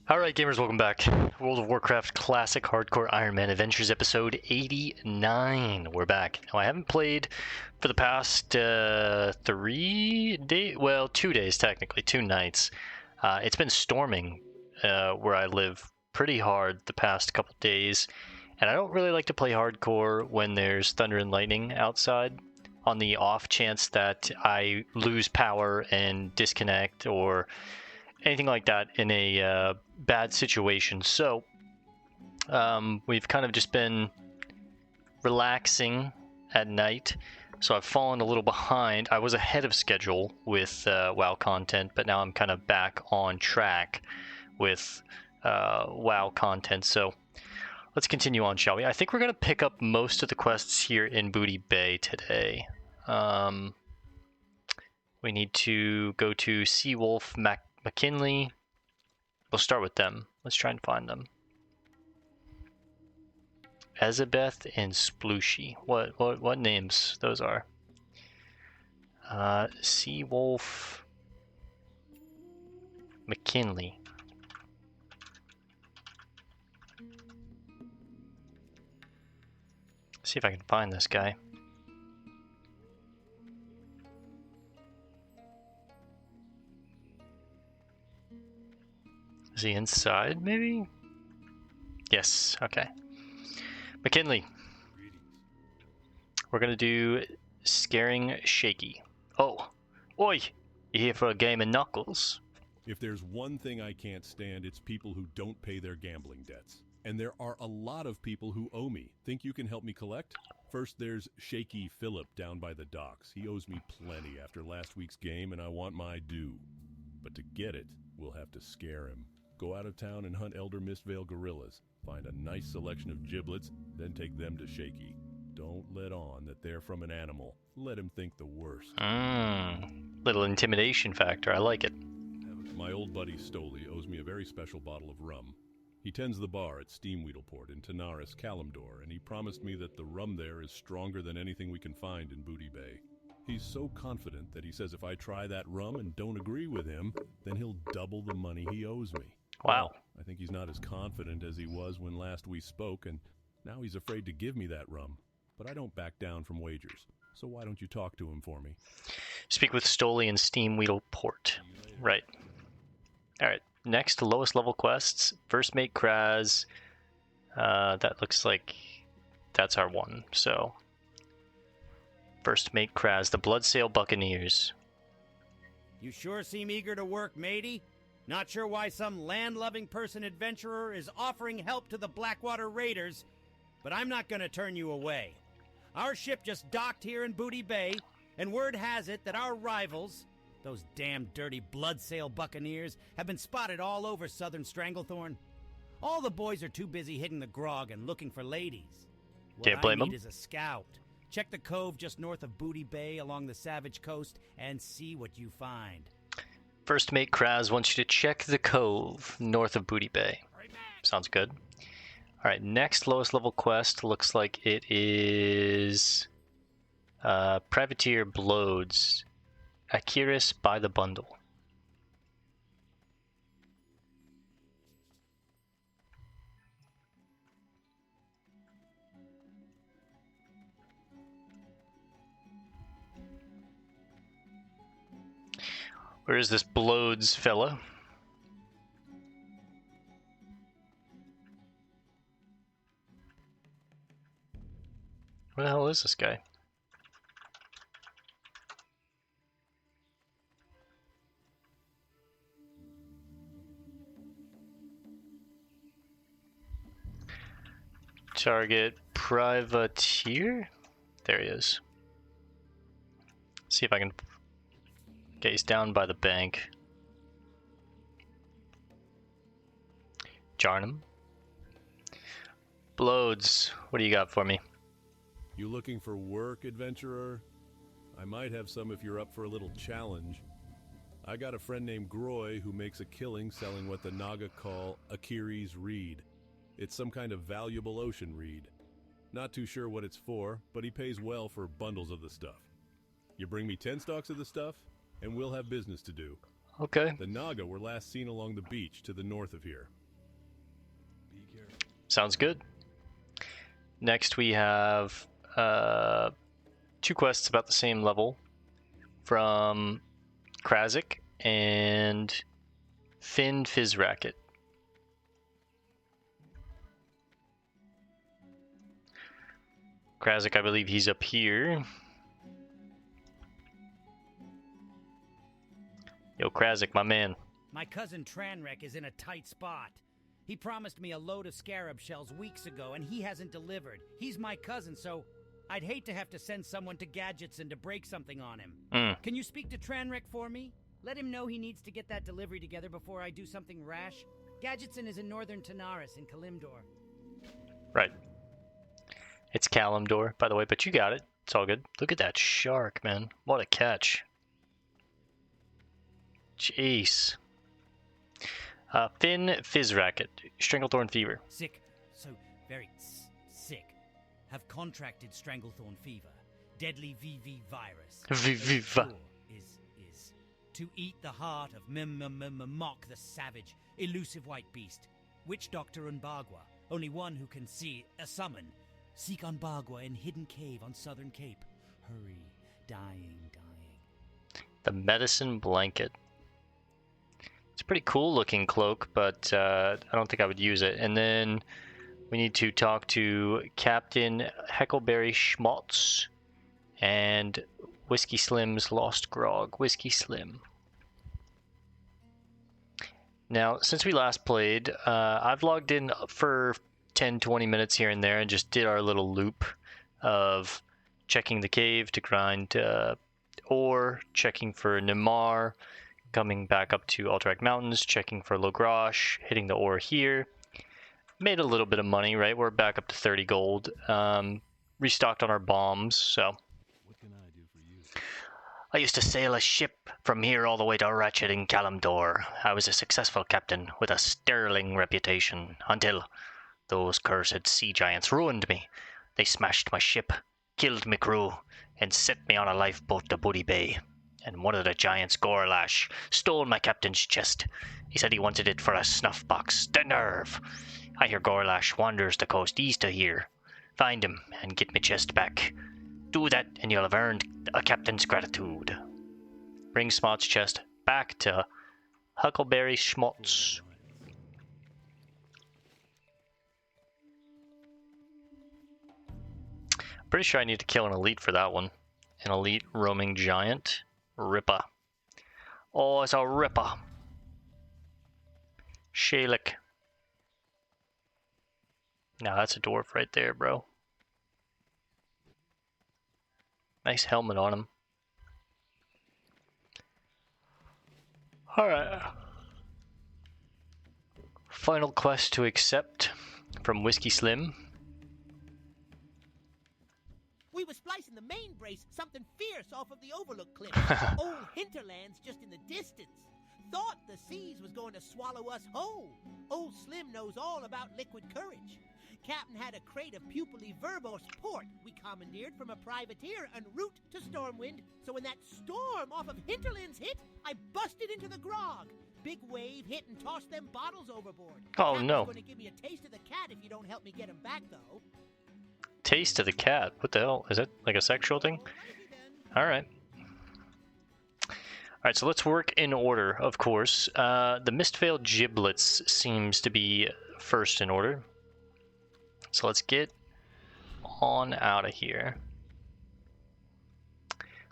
Alright, gamers, welcome back. World of Warcraft Classic Hardcore Ironman Adventures episode 89. We're back. Now, I haven't played for the past 2 days, technically, 2 nights. It's been storming where I live pretty hard the past couple days, and I don't really like to play hardcore when there's thunder and lightning outside, on the off chance that I lose power and disconnect or anything like that in a bad situation. So we've kind of just been relaxing at night, so I've fallen a little behind. I was ahead of schedule with WoW content, but now I'm kind of back on track with WoW content. So let's continue on, shall we? I think we're going to pick up most of the quests here in Booty Bay today. We need to go to Seawolf McKinley. We'll start with them. Let's try and find them. Elizabeth and Splooshy. What names those are? Seawolf McKinley. See if I can find this guy. Is he inside, maybe? Yes, okay. McKinley. We're gonna do Scaring Shaky. Oh, oi! You here for a game of Knuckles? If there's one thing I can't stand, it's people who don't pay their gambling debts. And there are a lot of people who owe me. Think you can help me collect? First, there's Shaky Phillip down by the docks. He owes me plenty after last week's game, and I want my due. But to get it, we'll have to scare him. Go out of town and hunt Elder Mistvale gorillas. Find a nice selection of giblets, then take them to Shaky. Don't let on that they're from an animal. Let him think the worst. Little intimidation factor. I like it. My old buddy Stoli owes me a very special bottle of rum. He tends the bar at Steamweedleport in Tanaris, Kalimdor, and he promised me that the rum there is stronger than anything we can find in Booty Bay. He's so confident that he says if I try that rum and don't agree with him, then he'll double the money he owes me. Wow. I think he's not as confident as he was when last we spoke, and now he's afraid to give me that rum. But I don't back down from wagers, so why don't you talk to him for me? Speak with Stoli and Steamweedleport. Right. Alright, next, lowest level quests. First Mate Kraz. That looks like that's our one, so... First Mate Kraz, the Bloodsail Buccaneers. You sure seem eager to work, matey. Not sure why some land-loving person adventurer is offering help to the Blackwater Raiders, but I'm not gonna turn you away. Our ship just docked here in Booty Bay, and word has it that our rivals, those damn dirty Bloodsail Buccaneers, have been spotted all over southern Stranglethorn. All the boys are too busy hitting the grog and looking for ladies. Can't blame What I need them. is a scout. Check the cove just north of Booty Bay along the Savage Coast and see what you find. First Mate Kraz wants you to check the cove north of Booty Bay. Sounds good. Alright, next lowest level quest looks like it is Privateer Blodes. Akiris by the bundle. Where is this Blodes fella? Where the hell is this guy? Target Privateer? There he is. See if I can... Okay, he's down by the bank. Jarnum. Blodes, what do you got for me? You looking for work, adventurer? I might have some if you're up for a little challenge. I got a friend named Groy who makes a killing selling what the Naga call Akiris Reed. It's some kind of valuable ocean reed. Not too sure what it's for, but he pays well for bundles of the stuff. You bring me 10 stalks of the stuff, and we'll have business to do. Okay. The naga were last seen along the beach to the north of here. Sounds good. Next we have 2 quests about the same level from Krazik and Finn Fizzracket. Krazik, I believe he's up here. Yo, Krazik, my man. My cousin Tranrek is in a tight spot. He promised me a load of scarab shells weeks ago, and he hasn't delivered. He's my cousin, so I'd hate to have to send someone to Gadgetson to break something on him. Can you speak to Tranrek for me? Let him know he needs to get that delivery together before I do something rash. Gadgetson is in northern Tanaris in Kalimdor. Right. It's Kalimdor, by the way, but you got it. It's all good. Look at that shark, man. What a catch. Jeez. Finn Fizzracket, Stranglethorn Fever. Sick. So very sick. Have contracted Stranglethorn Fever. Deadly VV virus. Viva. Is to eat the heart of Mock the savage, elusive white beast. Witch Doctor Unbagwa, only one who can see a summon. Seek Unbagwa in hidden cave on southern cape. Hurry, dying. The Medicine Blanket. It's a pretty cool looking cloak, but I don't think I would use it. And then we need to talk to Captain Heckleberry Schmaltz and Whiskey Slim's Lost Grog. Whiskey Slim. Now, since we last played, I've logged in for 10-20 minutes here and there and just did our little loop of checking the cave to grind ore, checking for Nimar, coming back up to Alterac Mountains, checking for Logrash, hitting the ore here. Made a little bit of money, right? We're back up to 30 gold. Restocked on our bombs, so. What can I do for you? I used to sail a ship from here all the way to Ratchet in Kalimdor. I was a successful captain with a sterling reputation until those cursed sea giants ruined me. They smashed my ship, killed my crew, and set me on a lifeboat to Booty Bay. And one of the giants, Gorlash, stole my captain's chest. He said he wanted it for a snuff box. The nerve! I hear Gorlash wanders the coast east of here. Find him and get my chest back. Do that and you'll have earned a captain's gratitude. Bring Smot's chest back to Huckleberry Schmaltz. Pretty sure I need to kill an elite for that one. An elite roaming giant. Ripper. Oh, it's a Ripper. Shalik. Now that's a dwarf right there, bro. Nice helmet on him. Alright. Final quest to accept from Whiskey Slim. We was splicing the main brace, something fierce off of the Overlook Cliff. Old hinterlands just in the distance. Thought the seas was going to swallow us whole. Old Slim knows all about liquid courage. Captain had a crate of pupilly verbose port we commandeered from a privateer en route to Stormwind, so when that storm off of hinterlands hit, I busted into the grog. Big wave hit and tossed them bottles overboard. Oh, Captain's no. going to give me a taste of the cat if you don't help me get him back, though. Taste of the cat. What the hell? Is that like a sexual thing? Alright. Alright, so let's work in order, of course. The Mistveil Giblets seems to be first in order. So let's get on out of here.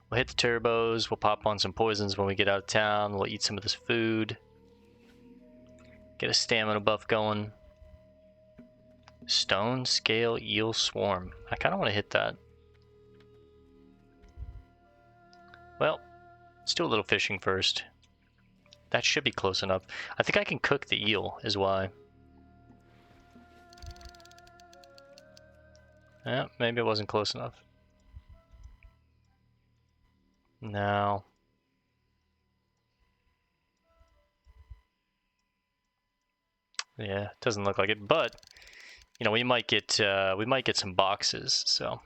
We'll hit the turbos. We'll pop on some poisons when we get out of town. We'll eat some of this food. Get a stamina buff going. Stone Scale Eel Swarm. I kind of want to hit that. Well, let's do a little fishing first. That should be close enough. I think I can cook the eel, is why. Yeah, maybe it wasn't close enough. No. Yeah, doesn't look like it, but you know, we might get some boxes, so.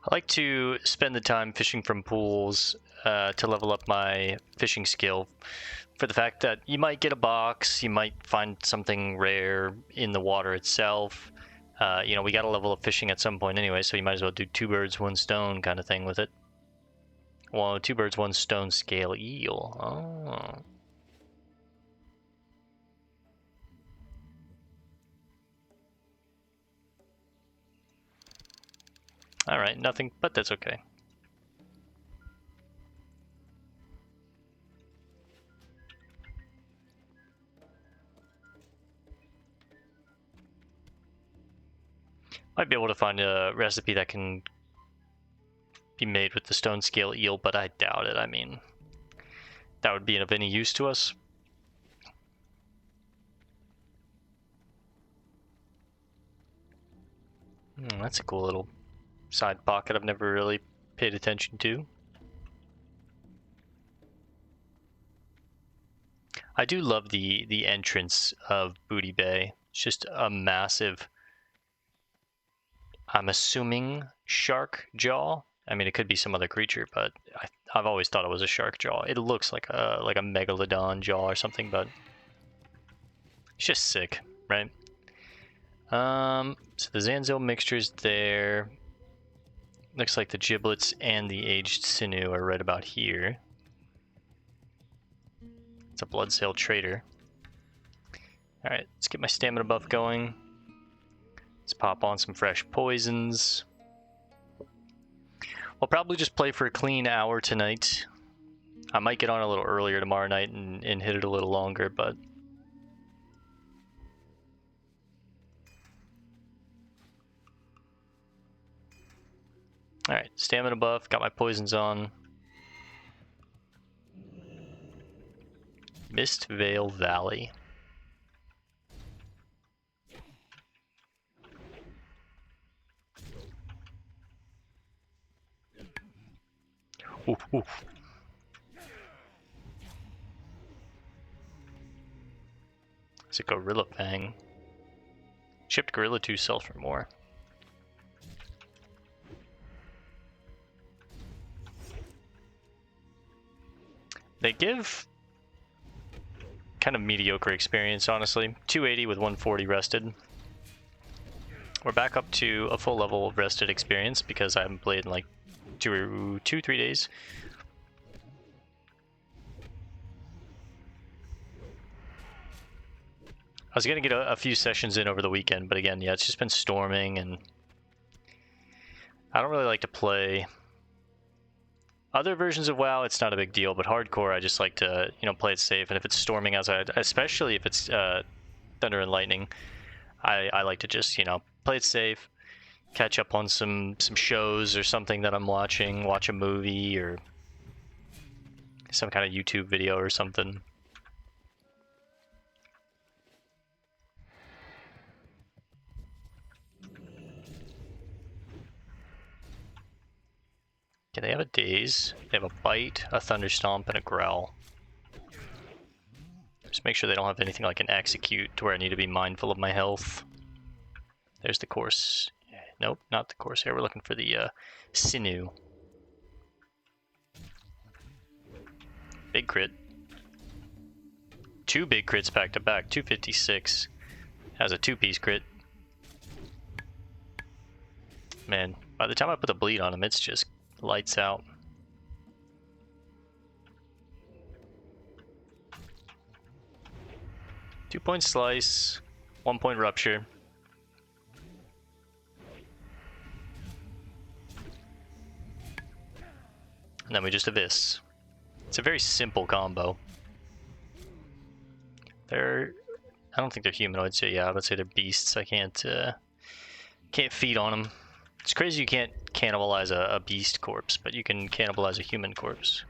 I like to spend the time fishing from pools to level up my fishing skill. For the fact that you might get a box, you might find something rare in the water itself. You know, we got to level up fishing at some point anyway, so you might as well do 2 birds, 1 stone kind of thing with it. Well, 2 birds, 1 stone scale eel. Oh. Alright, nothing, but that's okay. Might be able to find a recipe that can be made with the stone scale eel, but I doubt it. I mean, that would be of any use to us. That's a cool little side pocket I've never really paid attention to. I do love the entrance of Booty Bay. It's just a massive, I'm assuming, shark jaw. I mean, it could be some other creature, but I've always thought it was a shark jaw. It looks like a megalodon jaw or something, but it's just sick, right? So the Zanzil mixture's there. Looks like the giblets and the aged sinew are right about here. It's a bloodsail trader. Alright, let's get my stamina buff going. Let's pop on some fresh poisons. I'll probably just play for a clean hour tonight. I might get on a little earlier tomorrow night and hit it a little longer, but... Alright, stamina buff, got my poisons on. Mistvale Valley. Oof, oof. It's a gorilla fang. Chipped gorilla 2 sells for more. They give kind of mediocre experience, honestly. 280 with 140 rested. We're back up to a full level of rested experience because I haven't played in like 3 days. I was gonna get a few sessions in over the weekend, but again, yeah, it's just been storming, and I don't really like to play other versions of WoW. It's not a big deal, but hardcore, I just like to, you know, play it safe. And if it's storming outside, especially if it's thunder and lightning, I like to just, you know, play it safe, catch up on some shows or something that I'm watching, watch a movie or some kind of YouTube video or something. Okay, they have a daze, they have a bite, a thunder stomp, and a growl. Just make sure they don't have anything like an execute to where I need to be mindful of my health. There's the course. Nope, not the Corsair. We're looking for the sinew. Big crit. 2 big crits back to back. 256. Has a 2-piece crit. Man, by the time I put the bleed on him, it's just lights out. Two-point slice, 1-point rupture. And then we just abyss. It's a very simple combo. I don't think they're humanoids, so yeah, I would say they're beasts. I can't feed on them. It's crazy you can't cannibalize a beast corpse, but you can cannibalize a human corpse.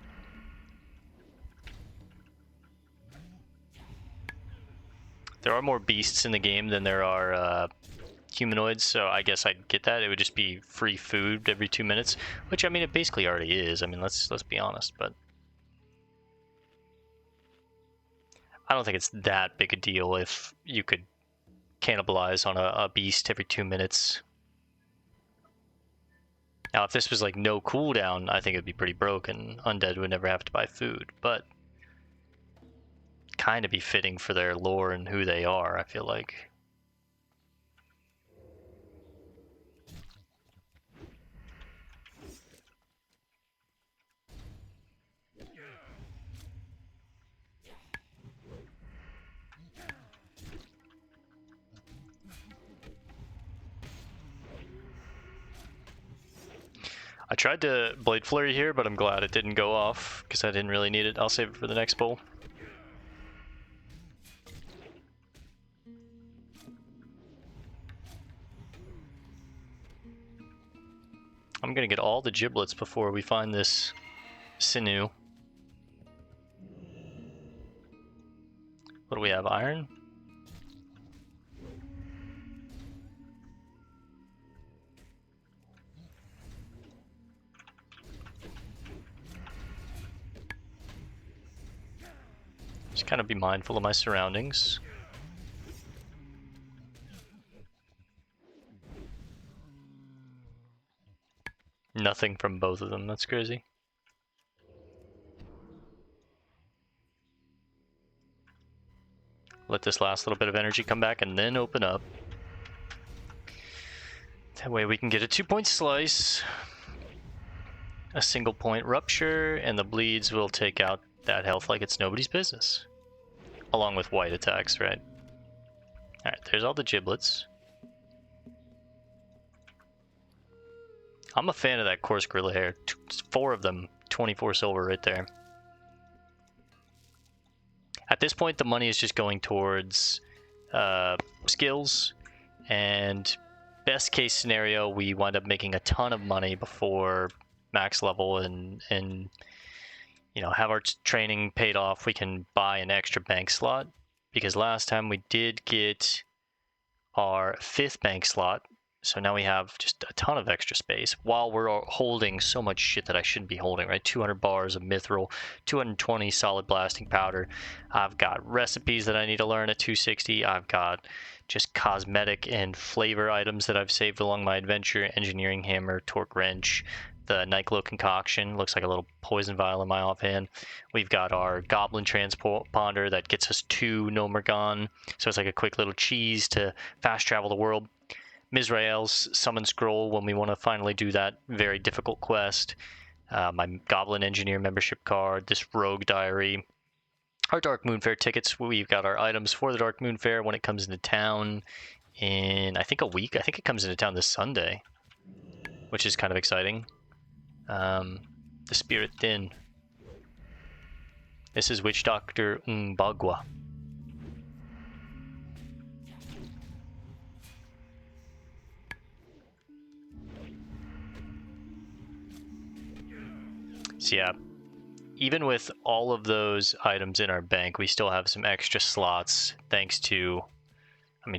There are more beasts in the game than there are humanoids, so I guess I'd get that. It would just be free food every 2 minutes, which, I mean, it basically already is. I mean, let's be honest, but I don't think it's that big a deal if you could cannibalize on a beast every 2 minutes. Now, if this was like no cooldown, I think it'd be pretty broken. Undead would never have to buy food, but kind of be fitting for their lore and who they are, I feel like. I tried to Blade Flurry here, but I'm glad it didn't go off, because I didn't really need it. I'll save it for the next bowl. I'm gonna get all the giblets before we find this sinew. What do we have, iron? Just kind of be mindful of my surroundings. Nothing from both of them, that's crazy. Let this last little bit of energy come back and then open up. That way we can get a 2-point slice, a single point rupture, and the bleeds will take out that health like it's nobody's business. Along with white attacks, right? Alright, there's all the giblets. I'm a fan of that coarse gorilla hair. 4 of them, 24 silver right there. At this point, the money is just going towards skills, and best case scenario, we wind up making a ton of money before max level and you know, have our training paid off. We can buy an extra bank slot, because last time we did get our 5th bank slot, so now we have just a ton of extra space while we're holding so much shit that I shouldn't be holding, right? 200 bars of mithril, 220 solid blasting powder. I've got recipes that I need to learn at 260. I've got just cosmetic and flavor items that I've saved along my adventure. Engineering hammer, torque wrench, the Nightglow concoction, looks like a little poison vial in my offhand. We've got our goblin transponder that gets us to Nomergon, so it's like a quick little cheese to fast travel the world. Mizrael's summon scroll when we want to finally do that very difficult quest. My goblin engineer membership card, this rogue diary, our Dark Moon Fair tickets. We've got our items for the Dark Moon Fair when it comes into town in, I think, a week. I think it comes into town this Sunday, which is kind of exciting. The Spirit Din. This is Witch Doctor Mbagwa. So yeah, even with all of those items in our bank, we still have some extra slots thanks to,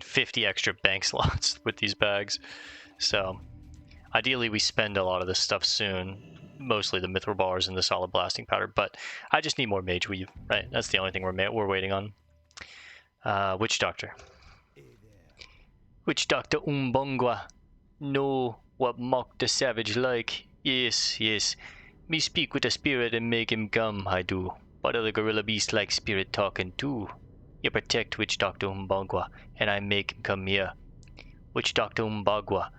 50 extra bank slots with these bags. So ideally we spend a lot of this stuff soon, mostly the mithril bars and the solid blasting powder, but I just need more mage weave, right? That's the only thing we're waiting on. Witch Doctor. Witch Doctor Umbongwa. Know what mock the savage like. Yes, yes. Me speak with the spirit and make him come, I do. But other gorilla beasts like spirit talking too. You protect Witch Doctor Umbagwa, and I make him come here. Witch Doctor Umbagwa,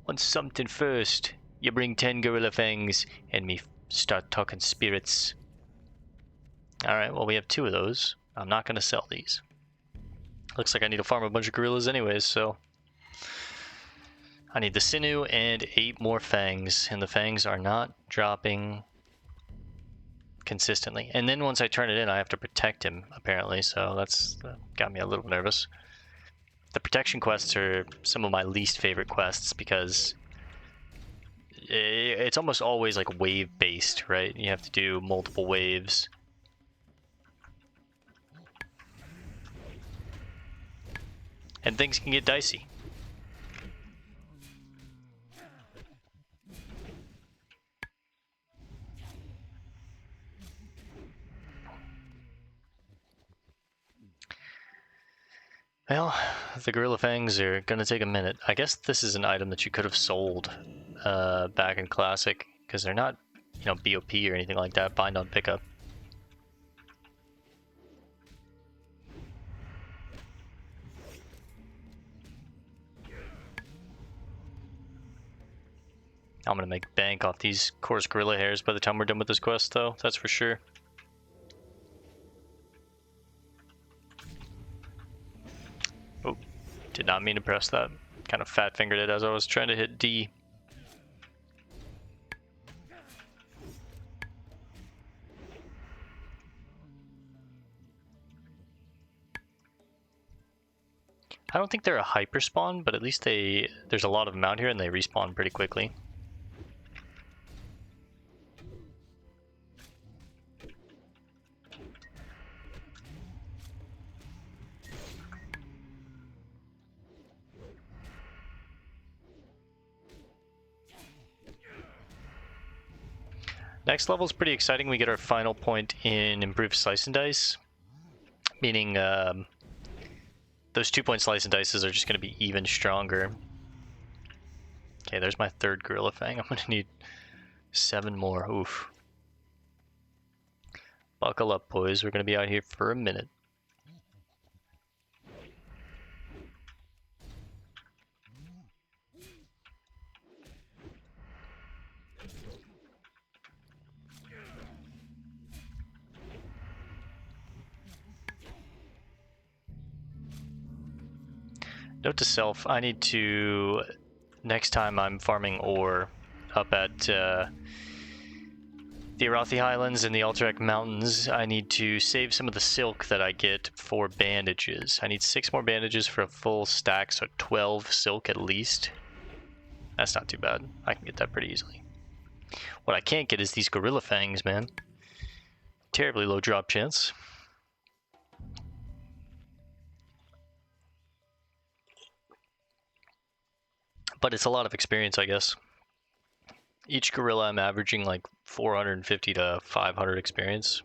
want something first. You bring 10 gorilla fangs, and me start talking spirits. Alright, well we have 2 of those. I'm not gonna sell these. Looks like I need to farm a bunch of gorillas anyways, so... I need the sinew and 8 more fangs, and the fangs are not dropping consistently. And then once I turn it in, I have to protect him, apparently, so that's got me a little nervous. The protection quests are some of my least favorite quests because it's almost always like wave-based, right? You have to do multiple waves. And things can get dicey. Well, the gorilla fangs are gonna take a minute. I guess this is an item that you could have sold back in Classic, because they're not, you know, BOP or anything like that. Bind on pickup. I'm gonna make bank off these coarse gorilla hairs by the time we're done with this quest, though. That's for sure. Oh, did not mean to press that. Kind of fat fingered it as I was trying to hit D. I don't think they're a hyper spawn, but at least there's a lot of them out here and they respawn pretty quickly. Next level is pretty exciting. We get our final point in improved slice and dice, meaning those 2-point slice and dices are just going to be even stronger. Okay, there's my third gorilla fang. I'm going to need 7 more. Oof. Buckle up, boys. We're going to be out here for a minute. Note to self, I need to, next time I'm farming ore up at the Arathi Highlands and the Alterac Mountains, I need to save some of the silk that I get for bandages. I need 6 more bandages for a full stack, so 12 silk at least. That's not too bad. I can get that pretty easily. What I can't get is these gorilla fangs, man. Terribly low drop chance. But it's a lot of experience, I guess. Each gorilla I'm averaging like 450 to 500 experience.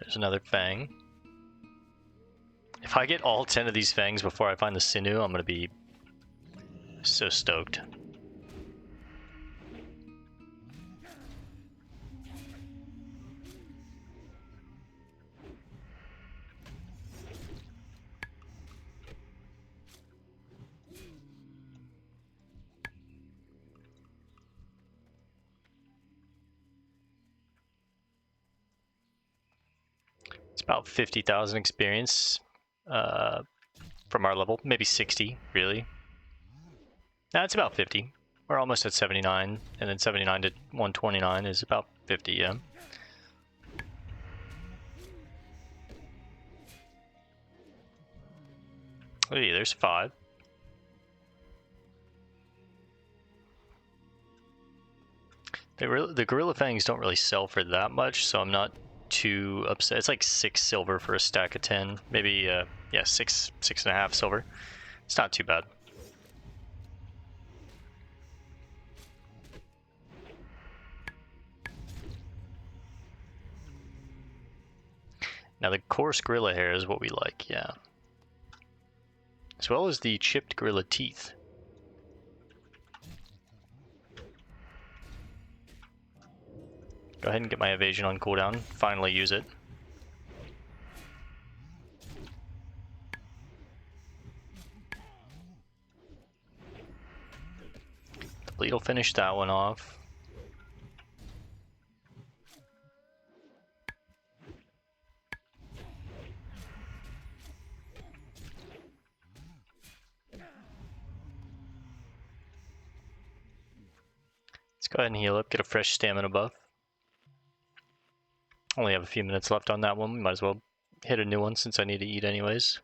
There's another fang. If I get all 10 of these fangs before I find the sinew, I'm gonna be so stoked. It's about 50,000 experience from our level, maybe 60, really. No, it's about 50. We're almost at 79, and then 79 to 129 is about 50, yeah. Hey, there's 5. The gorilla fangs don't really sell for that much, so I'm not too upset. It's like 6 silver for a stack of 10. Maybe, yeah, 6.5 silver. It's not too bad. Now the coarse gorilla hair is what we like, yeah. As well as the chipped gorilla teeth. Go ahead and get my evasion on cooldown. Finally use it. The bleed will finish that one off. Let's go ahead and heal up, get a fresh stamina buff. Only have a few minutes left on that one. We might as well hit a new one since I need to eat anyways.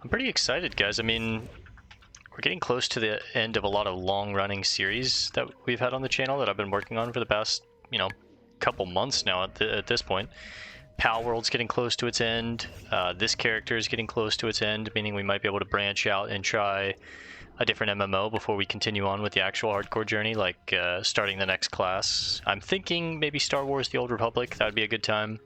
I'm pretty excited, guys. I mean, we're getting close to the end of a lot of long-running series that we've had on the channel that I've been working on for the past, you know, couple months now at this point. Pal World's getting close to its end. This character is getting close to its end, meaning we might be able to branch out and try a different MMO before we continue on with the actual hardcore journey, like starting the next class. I'm thinking maybe Star Wars: The Old Republic. That would be a good time.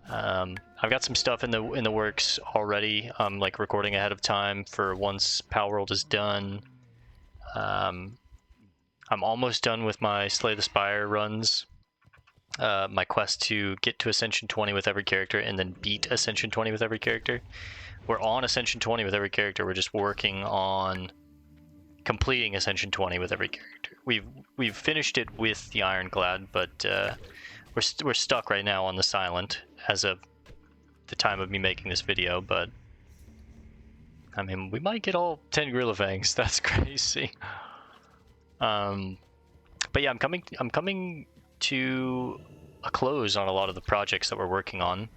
I've got some stuff in the works already. I'm like recording ahead of time for once Pal World is done. I'm almost done with my Slay the Spire runs. My quest to get to Ascension 20 with every character and then beat Ascension 20 with every character. We're on Ascension 20 with every character. We're just working on completing Ascension 20 with every character. We've finished it with the Ironclad, but we're stuck right now on the Silent as of the time of me making this video. But I mean, we might get all 10 Gorilla Fangs. That's crazy. But yeah, I'm coming to a close on a lot of the projects that we're working on,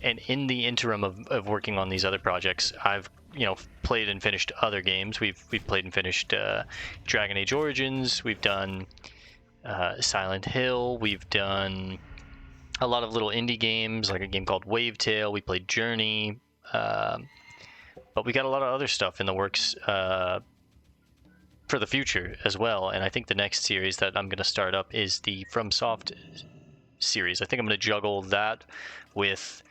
and in the interim of working on these other projects, I've played and finished other games. We've played and finished Dragon Age Origins. We've done Silent Hill. We've done a lot of little indie games, like a game called Wavetail. We played Journey, but we got a lot of other stuff in the works for the future as well. And I think the next series that I'm going to start up is the FromSoft series. I think I'm going to juggle that with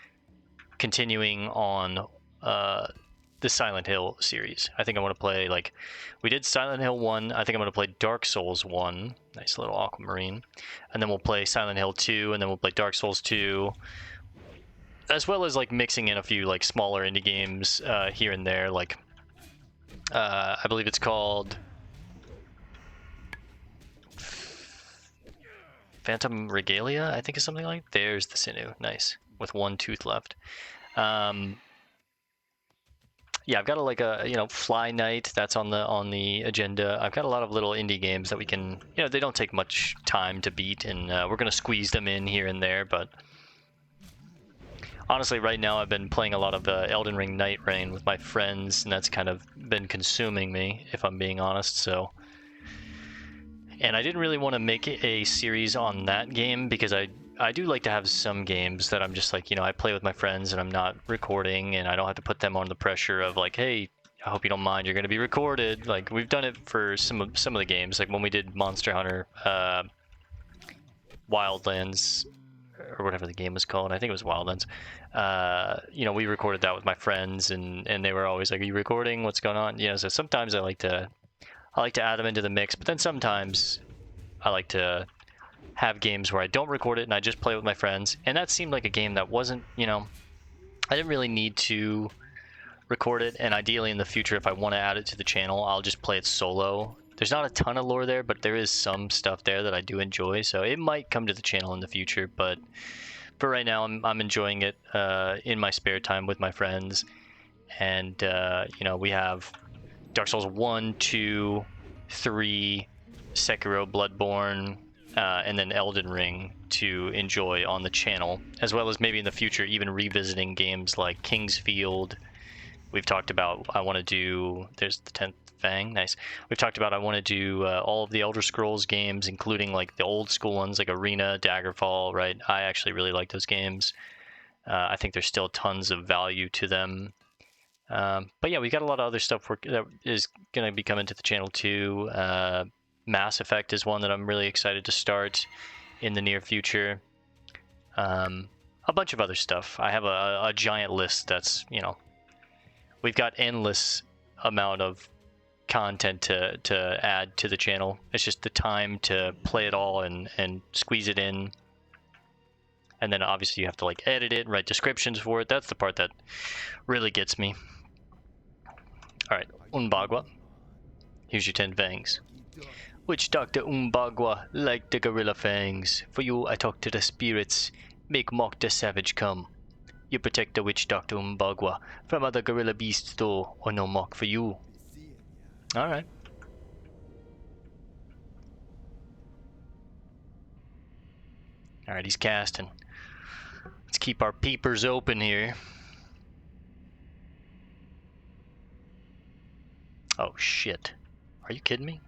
continuing on the Silent Hill series. I think I want to play, like, we did Silent Hill 1. I think I'm going to play Dark Souls 1. Nice little aquamarine. And then we'll play Silent Hill 2, and then we'll play Dark Souls 2. As well as, like, mixing in a few, like, smaller indie games here and there. Like, I believe it's called Phantom Regalia, I think is something like. There's the Sinew. Nice. With one tooth left. Yeah, I've got a Fly Night that's on the agenda. I've got a lot of little indie games that we can, they don't take much time to beat, and we're gonna squeeze them in here and there. But honestly, right now I've been playing a lot of Elden Ring Night Rain with my friends, and that's kind of been consuming me, if I'm being honest. So, and I didn't really want to make a series on that game because I do like to have some games that I'm just like, I play with my friends and I'm not recording, and I don't have to put them on the pressure of like, hey, I hope you don't mind, you're going to be recorded. Like, we've done it for some of the games, like when we did Monster Hunter Wildlands, or whatever the game was called. I think it was Wildlands. We recorded that with my friends, and they were always like, are you recording? What's going on? So sometimes I like to add them into the mix, but then sometimes I like to have games where I don't record it and I just play with my friends. And that seemed like a game that wasn't, I didn't really need to record it. And ideally in the future, if I want to add it to the channel, I'll just play it solo. There's not a ton of lore there, but there is some stuff there that I do enjoy. So it might come to the channel in the future, but for right now, I'm enjoying it in my spare time with my friends. And, we have Dark Souls 1, 2, 3, Sekiro, Bloodborne, and then Elden Ring to enjoy on the channel, as well as maybe in the future even revisiting games like Kingsfield. We've talked about I want to do, there's the 10th Fang, nice. We've talked about I want to do all of the Elder Scrolls games, including like the old school ones like Arena, Daggerfall, right? I actually really like those games. I think there's still tons of value to them. But yeah, we got a lot of other stuff that is going to be coming to the channel too. Mass Effect is one that I'm really excited to start in the near future. A bunch of other stuff. I have a giant list that's, we've got endless amount of content to add to the channel. It's just the time to play it all and squeeze it in. And then obviously you have to like edit it, write descriptions for it. That's the part that really gets me. Alright, Umbagua. Here's your 10 fangs. Which Dr. Umbagua like the gorilla fangs? For you I talk to the spirits, make mock the savage come. You protect the witch Dr. Umbagua from other gorilla beasts though, or no mock for you. Alright. Alright, he's casting. Let's keep our peepers open here. Oh shit. Are you kidding me?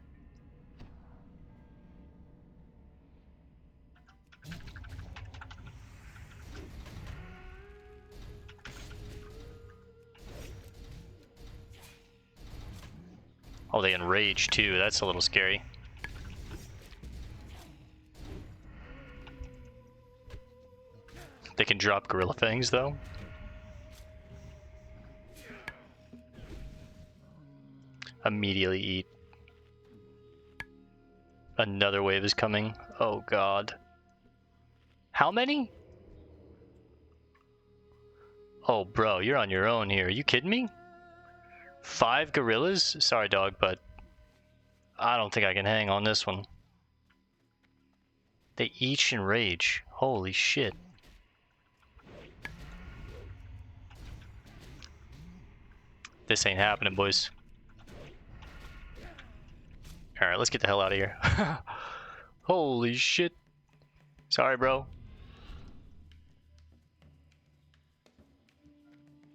Oh, they enrage too. That's a little scary. They can drop gorilla fangs though. Immediately eat. Another wave is coming. Oh god. How many? Oh bro, you're on your own here. Are you kidding me? 5 gorillas? Sorry dog, but I don't think I can hang on this one. They each enrage. Holy shit. This ain't happening, boys. Alright, let's get the hell out of here. Holy shit. Sorry, bro.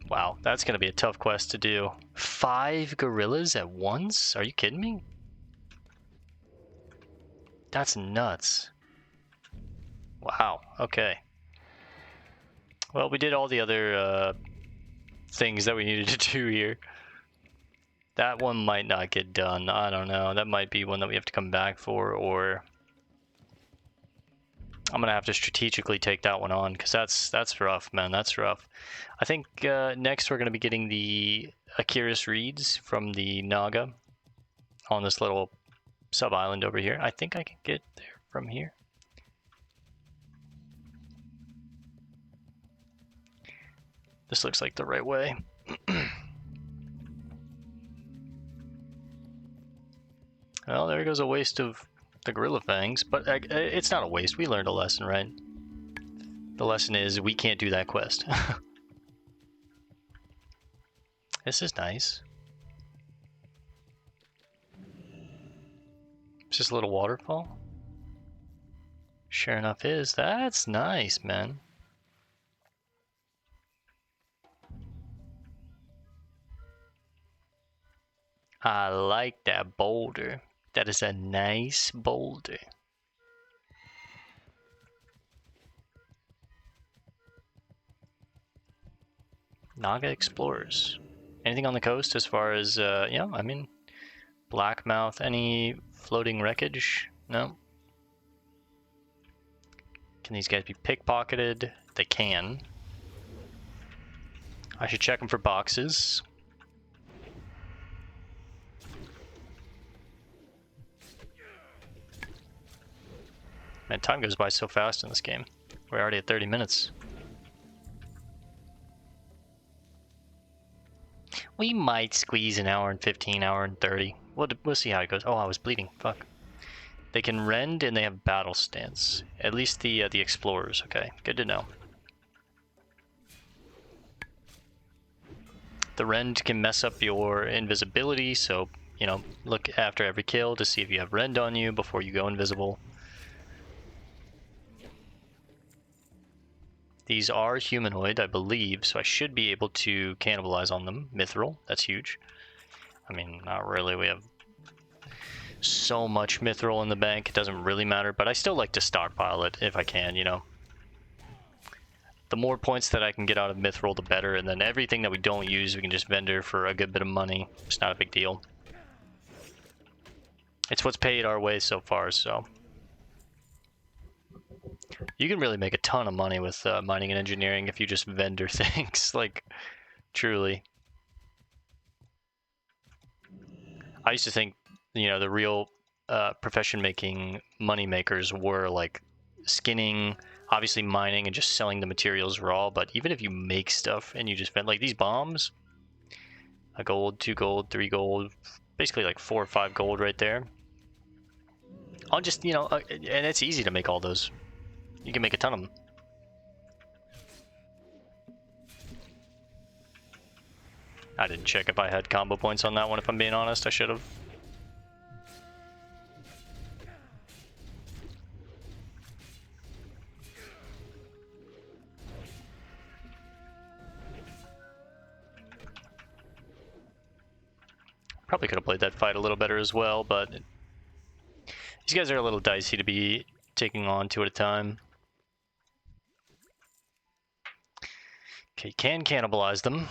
Wow, that's gonna be a tough quest to do. 5 gorillas at once? Are you kidding me? That's nuts. Wow, okay. Well, we did all the other things that we needed to do here. That one might not get done. I don't know. That might be one that we have to come back for, or I'm gonna have to strategically take that one on, because that's rough, man. That's rough. I think next we're gonna be getting the Akiris Reeds from the Naga on this little sub-island over here. I think I can get there from here. This looks like the right way. Well, there goes a waste of the gorilla fangs, but it's not a waste. We learned a lesson, right? The lesson is we can't do that quest. This is nice. It's just a little waterfall. Sure enough is. That's nice, man. I like that boulder. That is a nice boulder. Naga Explorers. Anything on the coast as far as, yeah, I mean, Blackmouth, any floating wreckage? No. Can these guys be pickpocketed? They can. I should check them for boxes. Man, time goes by so fast in this game. We're already at 30 minutes. We might squeeze an hour and 15, hour and 30. We'll see how it goes. Oh, I was bleeding. Fuck. They can rend and they have battle stance. At least the explorers. Okay, good to know. The rend can mess up your invisibility, so, you know, look after every kill to see if you have rend on you before you go invisible. These are humanoid, I believe, so I should be able to cannibalize on them. Mithril, that's huge. I mean, not really. We have so much mithril in the bank, it doesn't really matter, but I still like to stockpile it if I can, you know. The more points that I can get out of mithril, the better, and then everything that we don't use, we can just vendor for a good bit of money. It's not a big deal. It's what's paid our way so far, so... You can really make a ton of money with mining and engineering if you just vendor things, like, truly. I used to think, you know, the real profession-making money makers were, like, skinning, obviously mining, and just selling the materials raw, but even if you make stuff and you just vend, like, these bombs, a gold, 2 gold, 3 gold, basically like 4 or 5 gold right there. I'll just, you know, and it's easy to make all those. You can make a ton of them. I didn't check if I had combo points on that one, if I'm being honest. I should have. Probably could have played that fight a little better as well, but these guys are a little dicey to be taking on 2 at a time. Okay, can cannibalize them.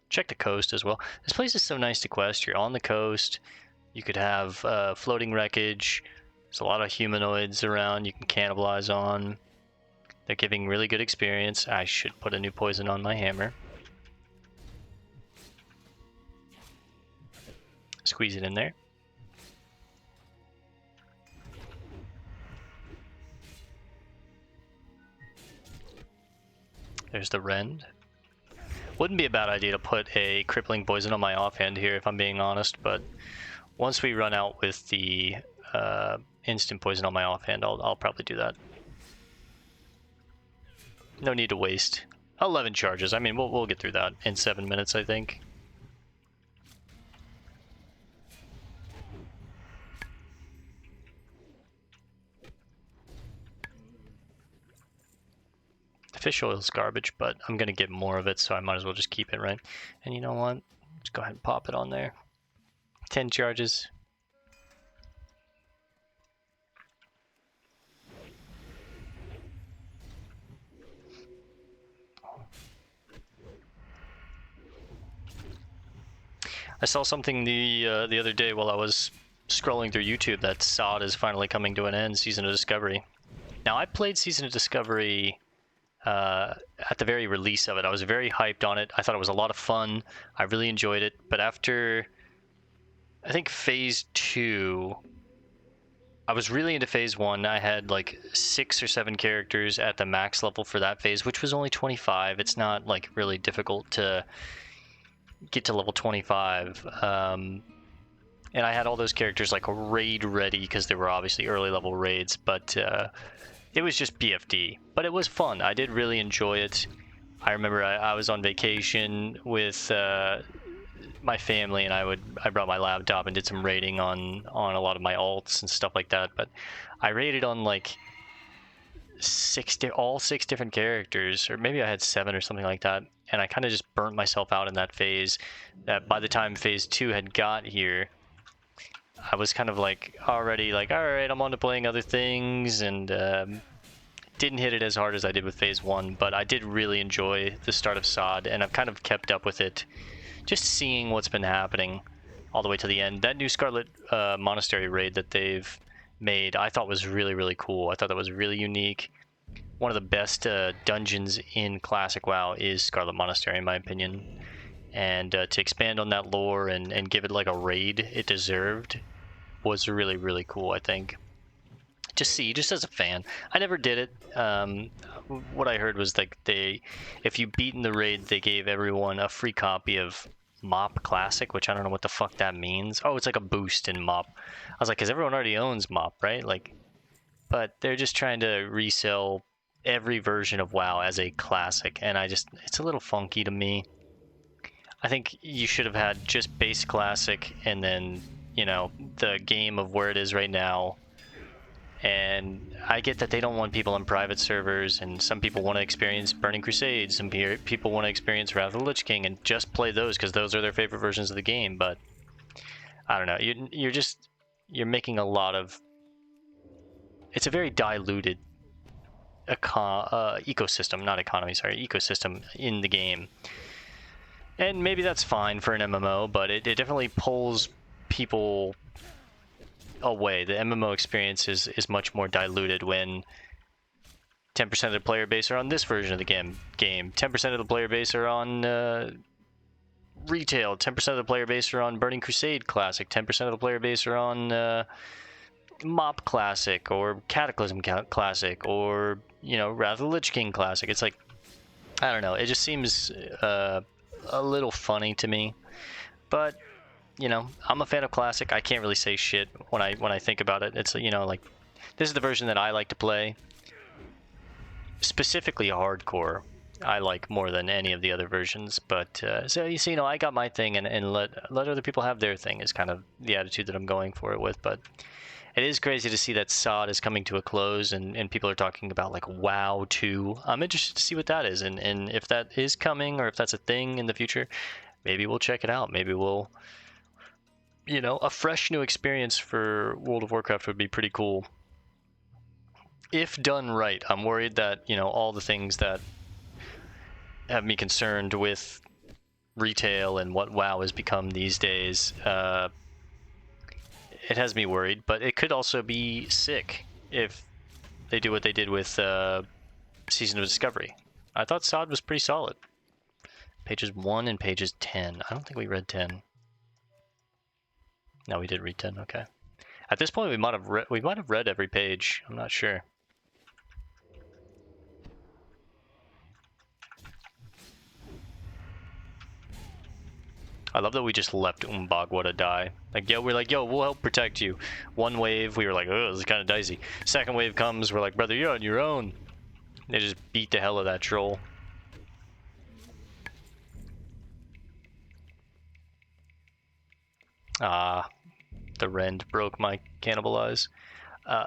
Check the coast as well. This place is so nice to quest. You're on the coast. You could have floating wreckage. There's a lot of humanoids around you can cannibalize on. They're giving really good experience. I should put a new poison on my hammer. Squeeze it in there. There's the rend. Wouldn't be a bad idea to put a crippling poison on my offhand here, if I'm being honest, but once we run out with the instant poison on my offhand, I'll probably do that. No need to waste 11 charges. I mean, we'll get through that in 7 minutes, I think. Fish oil is garbage, but I'm gonna get more of it, so I might as well just keep it, right? And you know what? Just go ahead and pop it on there. 10 charges. I saw something the other day while I was scrolling through YouTube that SOD is finally coming to an end, Season of Discovery. Now, I played Season of Discovery at the very release of it. I was very hyped on it. I thought it was a lot of fun. I really enjoyed it. But after, I think, Phase 2, I was really into Phase 1. I had like 6 or 7 characters at the max level for that phase, which was only 25. It's not like really difficult to get to level 25. And I had all those characters like raid ready because they were obviously early level raids, but it was just BFD, but it was fun. I did really enjoy it. I remember I was on vacation with my family, and I brought my laptop and did some raiding on a lot of my alts and stuff like that. But I raided on like all 6 different characters, or maybe I had 7 or something like that. And I kind of just burnt myself out in that phase. That by the time Phase 2 had got here, I was kind of like already like, all right, I'm on to playing other things, and didn't hit it as hard as I did with Phase 1, but I did really enjoy the start of SOD, and I've kind of kept up with it, just seeing what's been happening all the way to the end. That new Scarlet Monastery raid that they've made, I thought was really, really cool. I thought that was really unique. One of the best dungeons in Classic WoW is Scarlet Monastery, in my opinion. And to expand on that lore and give it like a raid it deserved was really, really cool, I think. Just as a fan. I never did it. What I heard was like if you beat in the raid, they gave everyone a free copy of Mop Classic, which I don't know what the fuck that means. Oh, it's like a boost in Mop. I was like, because everyone already owns Mop, right? Like, but they're just trying to resell every version of WoW as a classic, and it's a little funky to me. I think you should have had just base classic and then, you know, the game of where it is right now. And I get that they don't want people on private servers, and some people want to experience Burning Crusade, some people want to experience Wrath of the Lich King and just play those because those are their favorite versions of the game. But I don't know, you're making a lot of, it's a very diluted ecosystem, not economy, sorry, ecosystem in the game. And maybe that's fine for an MMO, but it definitely pulls people away. The MMO experience is much more diluted when 10% of the player base are on this version of the game. 10% of the player base are on retail. 10% of the player base are on Burning Crusade Classic. 10% of the player base are on Mop Classic or Cataclysm Classic or, you know, Wrath of the Lich King Classic. It's like, I don't know. It just seems a little funny to me, but you know, I'm a fan of Classic. I can't really say shit when I think about it. It's, you know, like, this is the version that I like to play. Specifically hardcore, I like more than any of the other versions. But so you know, I got my thing, and let other people have their thing is kind of the attitude that I'm going for it with. But it is crazy to see that SOD is coming to a close, and people are talking about like WoW 2. I'm interested to see what that is, and if that is coming or if that's a thing in the future. maybe we'll check it out. Maybe we'll, you know, a fresh new experience for World of Warcraft would be pretty cool. If done right. I'm worried that, you know, all the things that have me concerned with retail and what WoW has become these days, it has me worried, but it could also be sick if they do what they did with Season of Discovery. I thought SOD was pretty solid. Pages 1 and pages 10. I don't think we read 10. No, we did read 10. Okay. At this point, we might have read every page. I'm not sure. I love that we just left Umbagwa to die. Like, yo, we're like, yo, we'll help protect you. One wave, we were like, oh, this is kind of dicey. Second wave comes, we're like, brother, you're on your own. They just beat the hell out of that troll. Ah, the rend broke my cannibalize.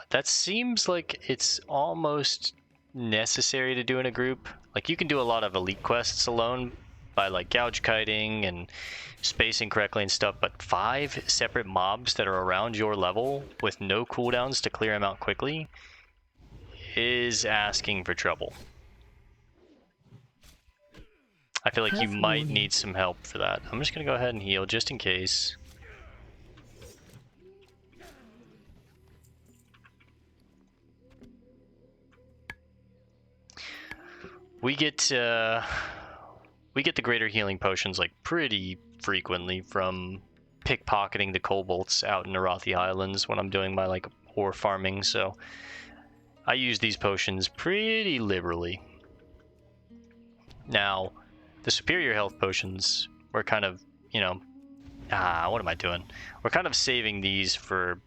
That seems like it's almost necessary to do in a group. Like, you can do a lot of elite quests alone by like gouge kiting and spacing correctly and stuff, but 5 separate mobs that are around your level with no cooldowns to clear them out quickly is asking for trouble. I feel like you might need some help for that. I'm just gonna go ahead and heal just in case. We get the greater healing potions like pretty frequently from pickpocketing the kobolds out in Arathi Islands when I'm doing my like ore farming, so I use these potions pretty liberally. Now, the superior health potions, we're kind of, you know, what am I doing? We're kind of saving these for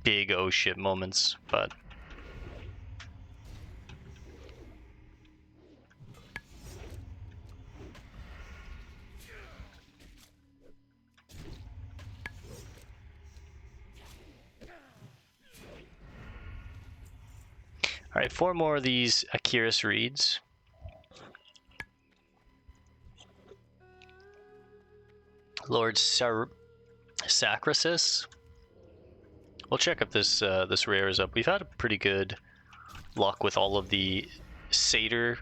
big oh shit moments, but all right, 4 more of these Akiris Reeds. Lord Sacrisis. We'll check if this this rare is up. We've had a pretty good luck with all of the satyr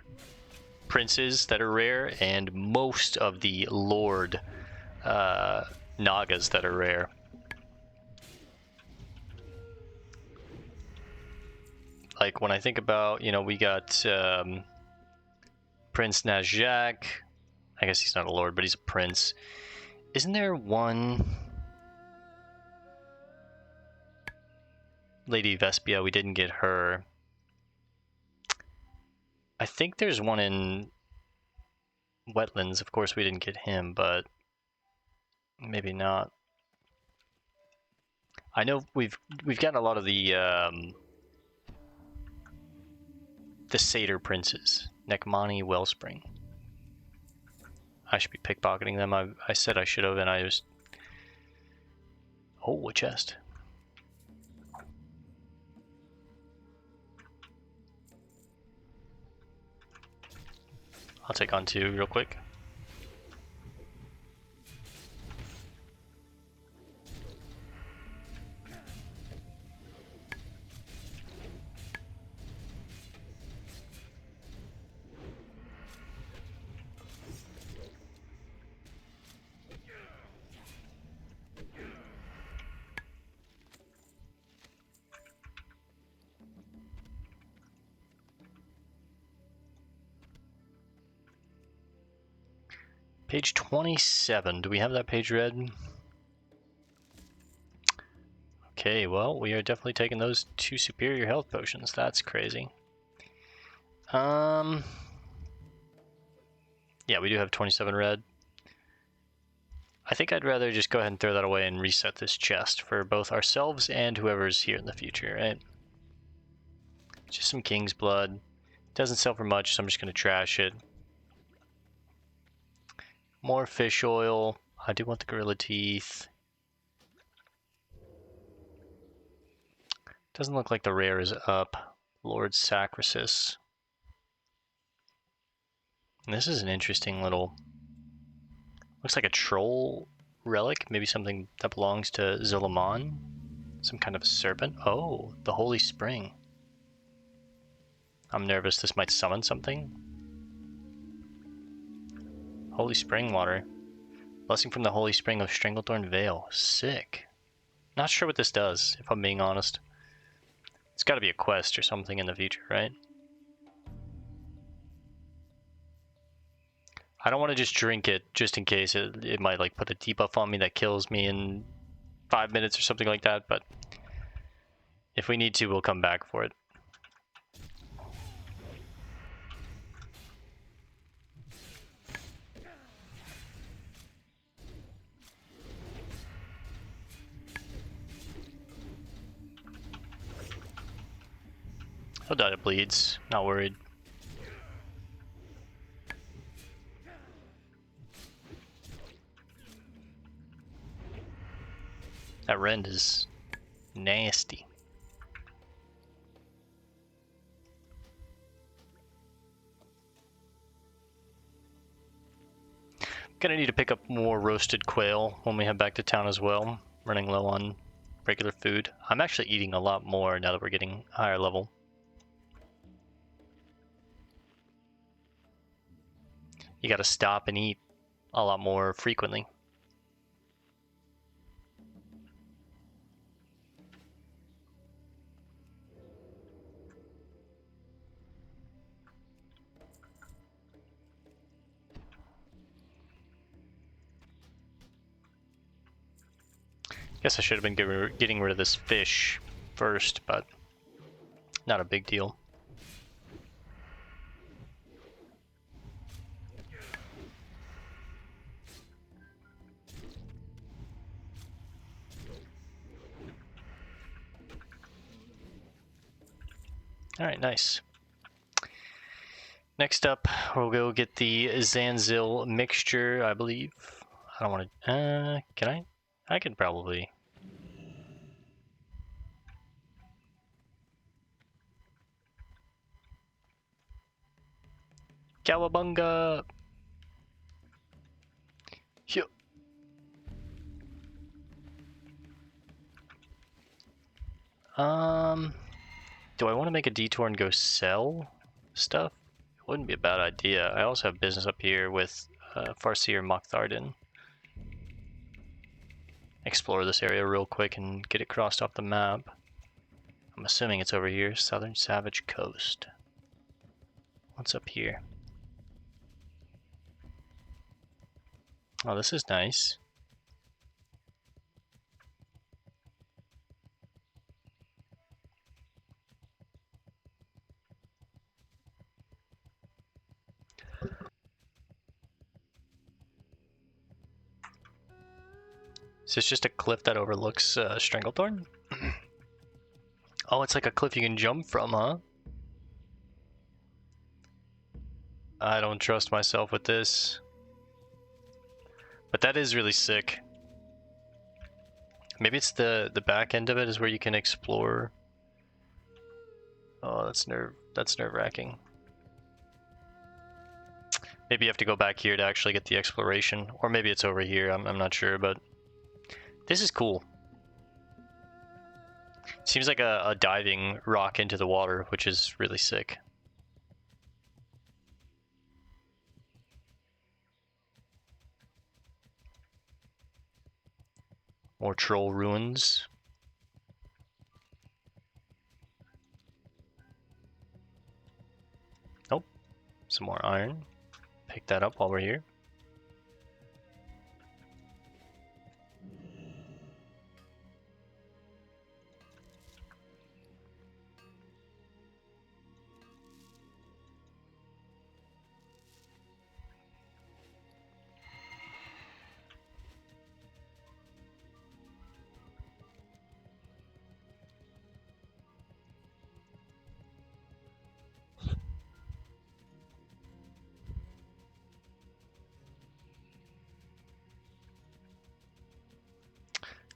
princes that are rare, and most of the Lord nagas that are rare. Like when I think about, you know, we got Prince Najak. I guess he's not a lord, but he's a prince. Isn't there one Lady Vespia? We didn't get her. I think there's one in Wetlands. Of course, we didn't get him, but maybe not. I know we've gotten a lot of the satyr princes. Nekmani, Wellspring. I should be pickpocketing them. I said I should have, and I just... Oh, a chest. I'll take on 2 real quick. Page 27. Do we have that page read? Okay, well, we are definitely taking those 2 superior health potions. That's crazy. Yeah, we do have 27 red. I think I'd rather just go ahead and throw that away and reset this chest for both ourselves and whoever's here in the future, right? Just some King's Blood. Doesn't sell for much, so I'm just going to trash it. More fish oil. I do want the gorilla teeth. Doesn't look like the rare is up. Lord Sacrisis. And this is an interesting little Looks like a troll relic, maybe something that belongs to Zulaman. Some kind of serpent. Oh, the Holy Spring. I'm nervous this might summon something. Holy Spring water. Blessing from the Holy Spring of Stranglethorn Vale. Sick. Not sure what this does, if I'm being honest. It's got to be a quest or something in the future, right? I don't want to just drink it just in case it might like put a debuff on me that kills me in 5 minutes or something like that, but if we need to, we'll come back for it. He'll die of bleeds, not worried. That rend is nasty. Gonna need to pick up more roasted quail when we head back to town as well. Running low on regular food. I'm actually eating a lot more now that we're getting higher level. You gotta stop and eat a lot more frequently. Guess I should have been getting rid of this fish first, but not a big deal. Alright, nice. Next up, we'll go get the Zanzil mixture, I believe. I don't want to... can I? I could probably... Cowabunga! Phew. Do I want to make a detour and go sell stuff? It wouldn't be a bad idea. I also have business up here with Farseer Moktharden. Explore this area real quick and get it crossed off the map. I'm assuming it's over here, Southern Savage Coast. What's up here? Oh, this is nice. Is this just a cliff that overlooks Stranglethorn? Oh, it's like a cliff you can jump from, huh? I don't trust myself with this. But that is really sick. Maybe it's the back end of it is where you can explore. Oh, that's nerve-wracking. Maybe you have to go back here to actually get the exploration, or maybe it's over here. I'm not sure, but this is cool. Seems like a diving rock into the water, which is really sick. More troll ruins. Nope. Some more iron. Pick that up while we're here.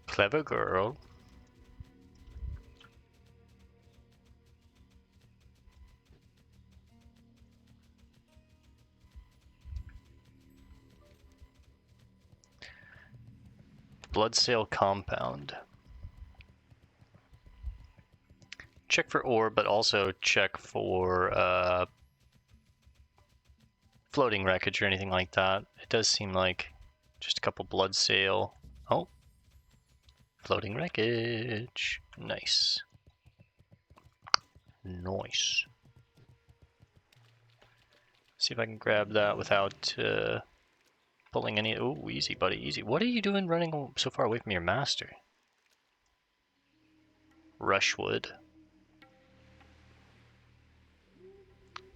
Clever girl. Bloodsail Compound. Check for ore, but also check for floating wreckage or anything like that. It does seem like just a couple bloodsail. Oh, floating wreckage. Nice. Nice. See if I can grab that without pulling any. Oh, easy, buddy, easy. What are you doing running so far away from your master? Rushwood.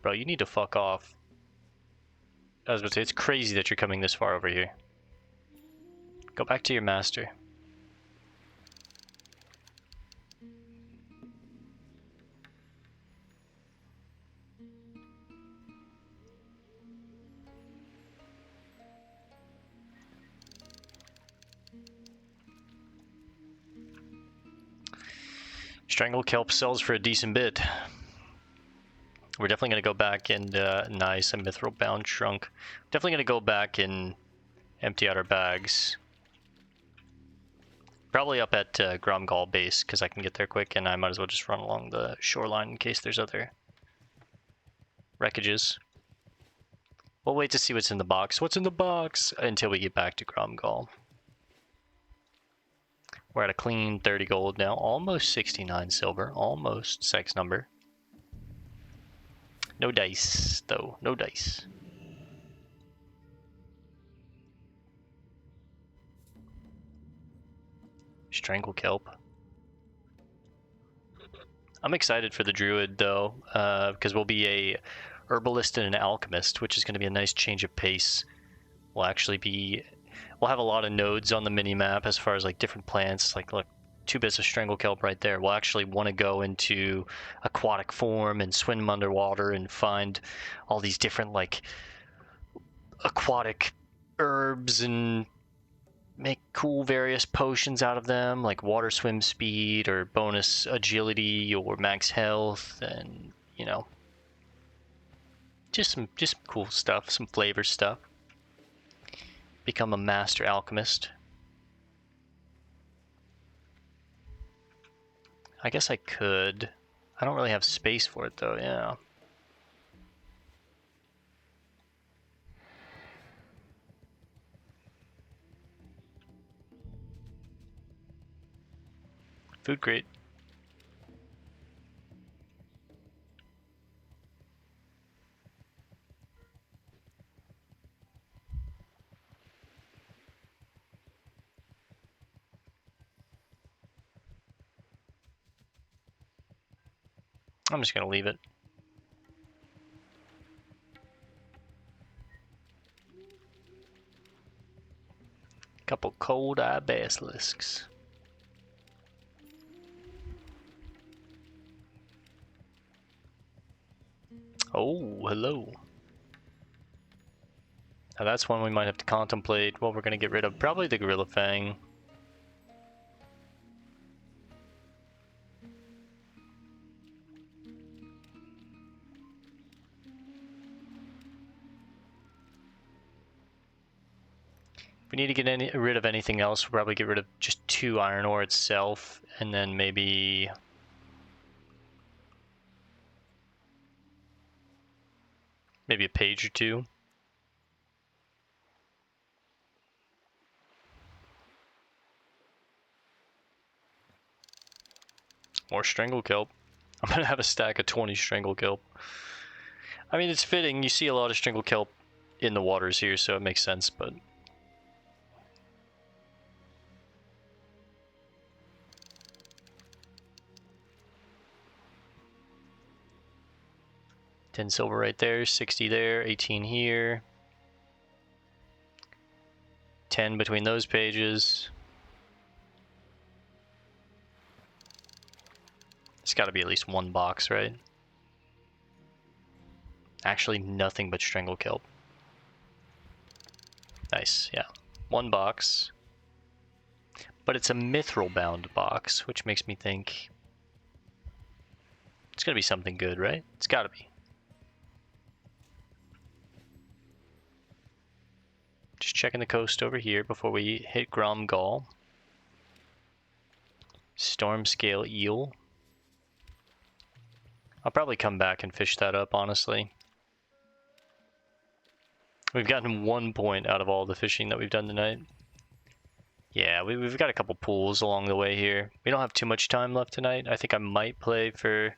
Bro, you need to fuck off. I was about to say, it's crazy that you're coming this far over here. Go back to your master. Strangle kelp sells for a decent bit. We're definitely going to go back and, nice, a mithril bound trunk. Definitely going to go back and empty out our bags. Probably up at Gromgal base, because I can get there quick, and I might as well just run along the shoreline in case there's other wreckages. We'll wait to see what's in the box. What's in the box? Until we get back to Gromgal. We're at a clean 30 gold now, almost 69 silver, almost sex number. No dice, though, no dice. Strangle kelp. I'm excited for the druid though, because we'll be a herbalist and an alchemist, which is going to be a nice change of pace. We'll actually be, we'll have a lot of nodes on the mini map as far as like different plants. Like look, 2 bits of strangle kelp right there. We'll actually want to go into aquatic form and swim underwater and find all these different like aquatic herbs and make cool various potions out of them, like water swim speed or bonus agility or max health, and you know, just some cool stuff, some flavor stuff. Become a master alchemist. I guess I could. I don't really have space for it though, yeah. Food crate. I'm just gonna leave it. Couple cold eye basilisks. Oh, hello. Now that's one we might have to contemplate what we're gonna get rid of. Probably the gorilla fang. If we need to get rid of anything else, we'll probably get rid of just 2 iron ore itself, and then maybe a page or 2. More strangle kelp. I'm gonna have a stack of 20 strangle kelp. I mean, it's fitting. You see a lot of strangle kelp in the waters here, so it makes sense, but... $10 silver right there, 60 there, 18 here. 10 between those pages. It's got to be at least 1 box, right? Actually, nothing but strangle kelp. Nice, yeah. 1 box. But it's a mithril bound box, which makes me think it's gonna be something good, right? It's gotta be. Just checking the coast over here before we hit Gromgal. Storm scale eel. I'll probably come back and fish that up, honestly. We've gotten 1 point out of all the fishing that we've done tonight. Yeah, we've got a couple pools along the way here. We don't have too much time left tonight. I think I might play for...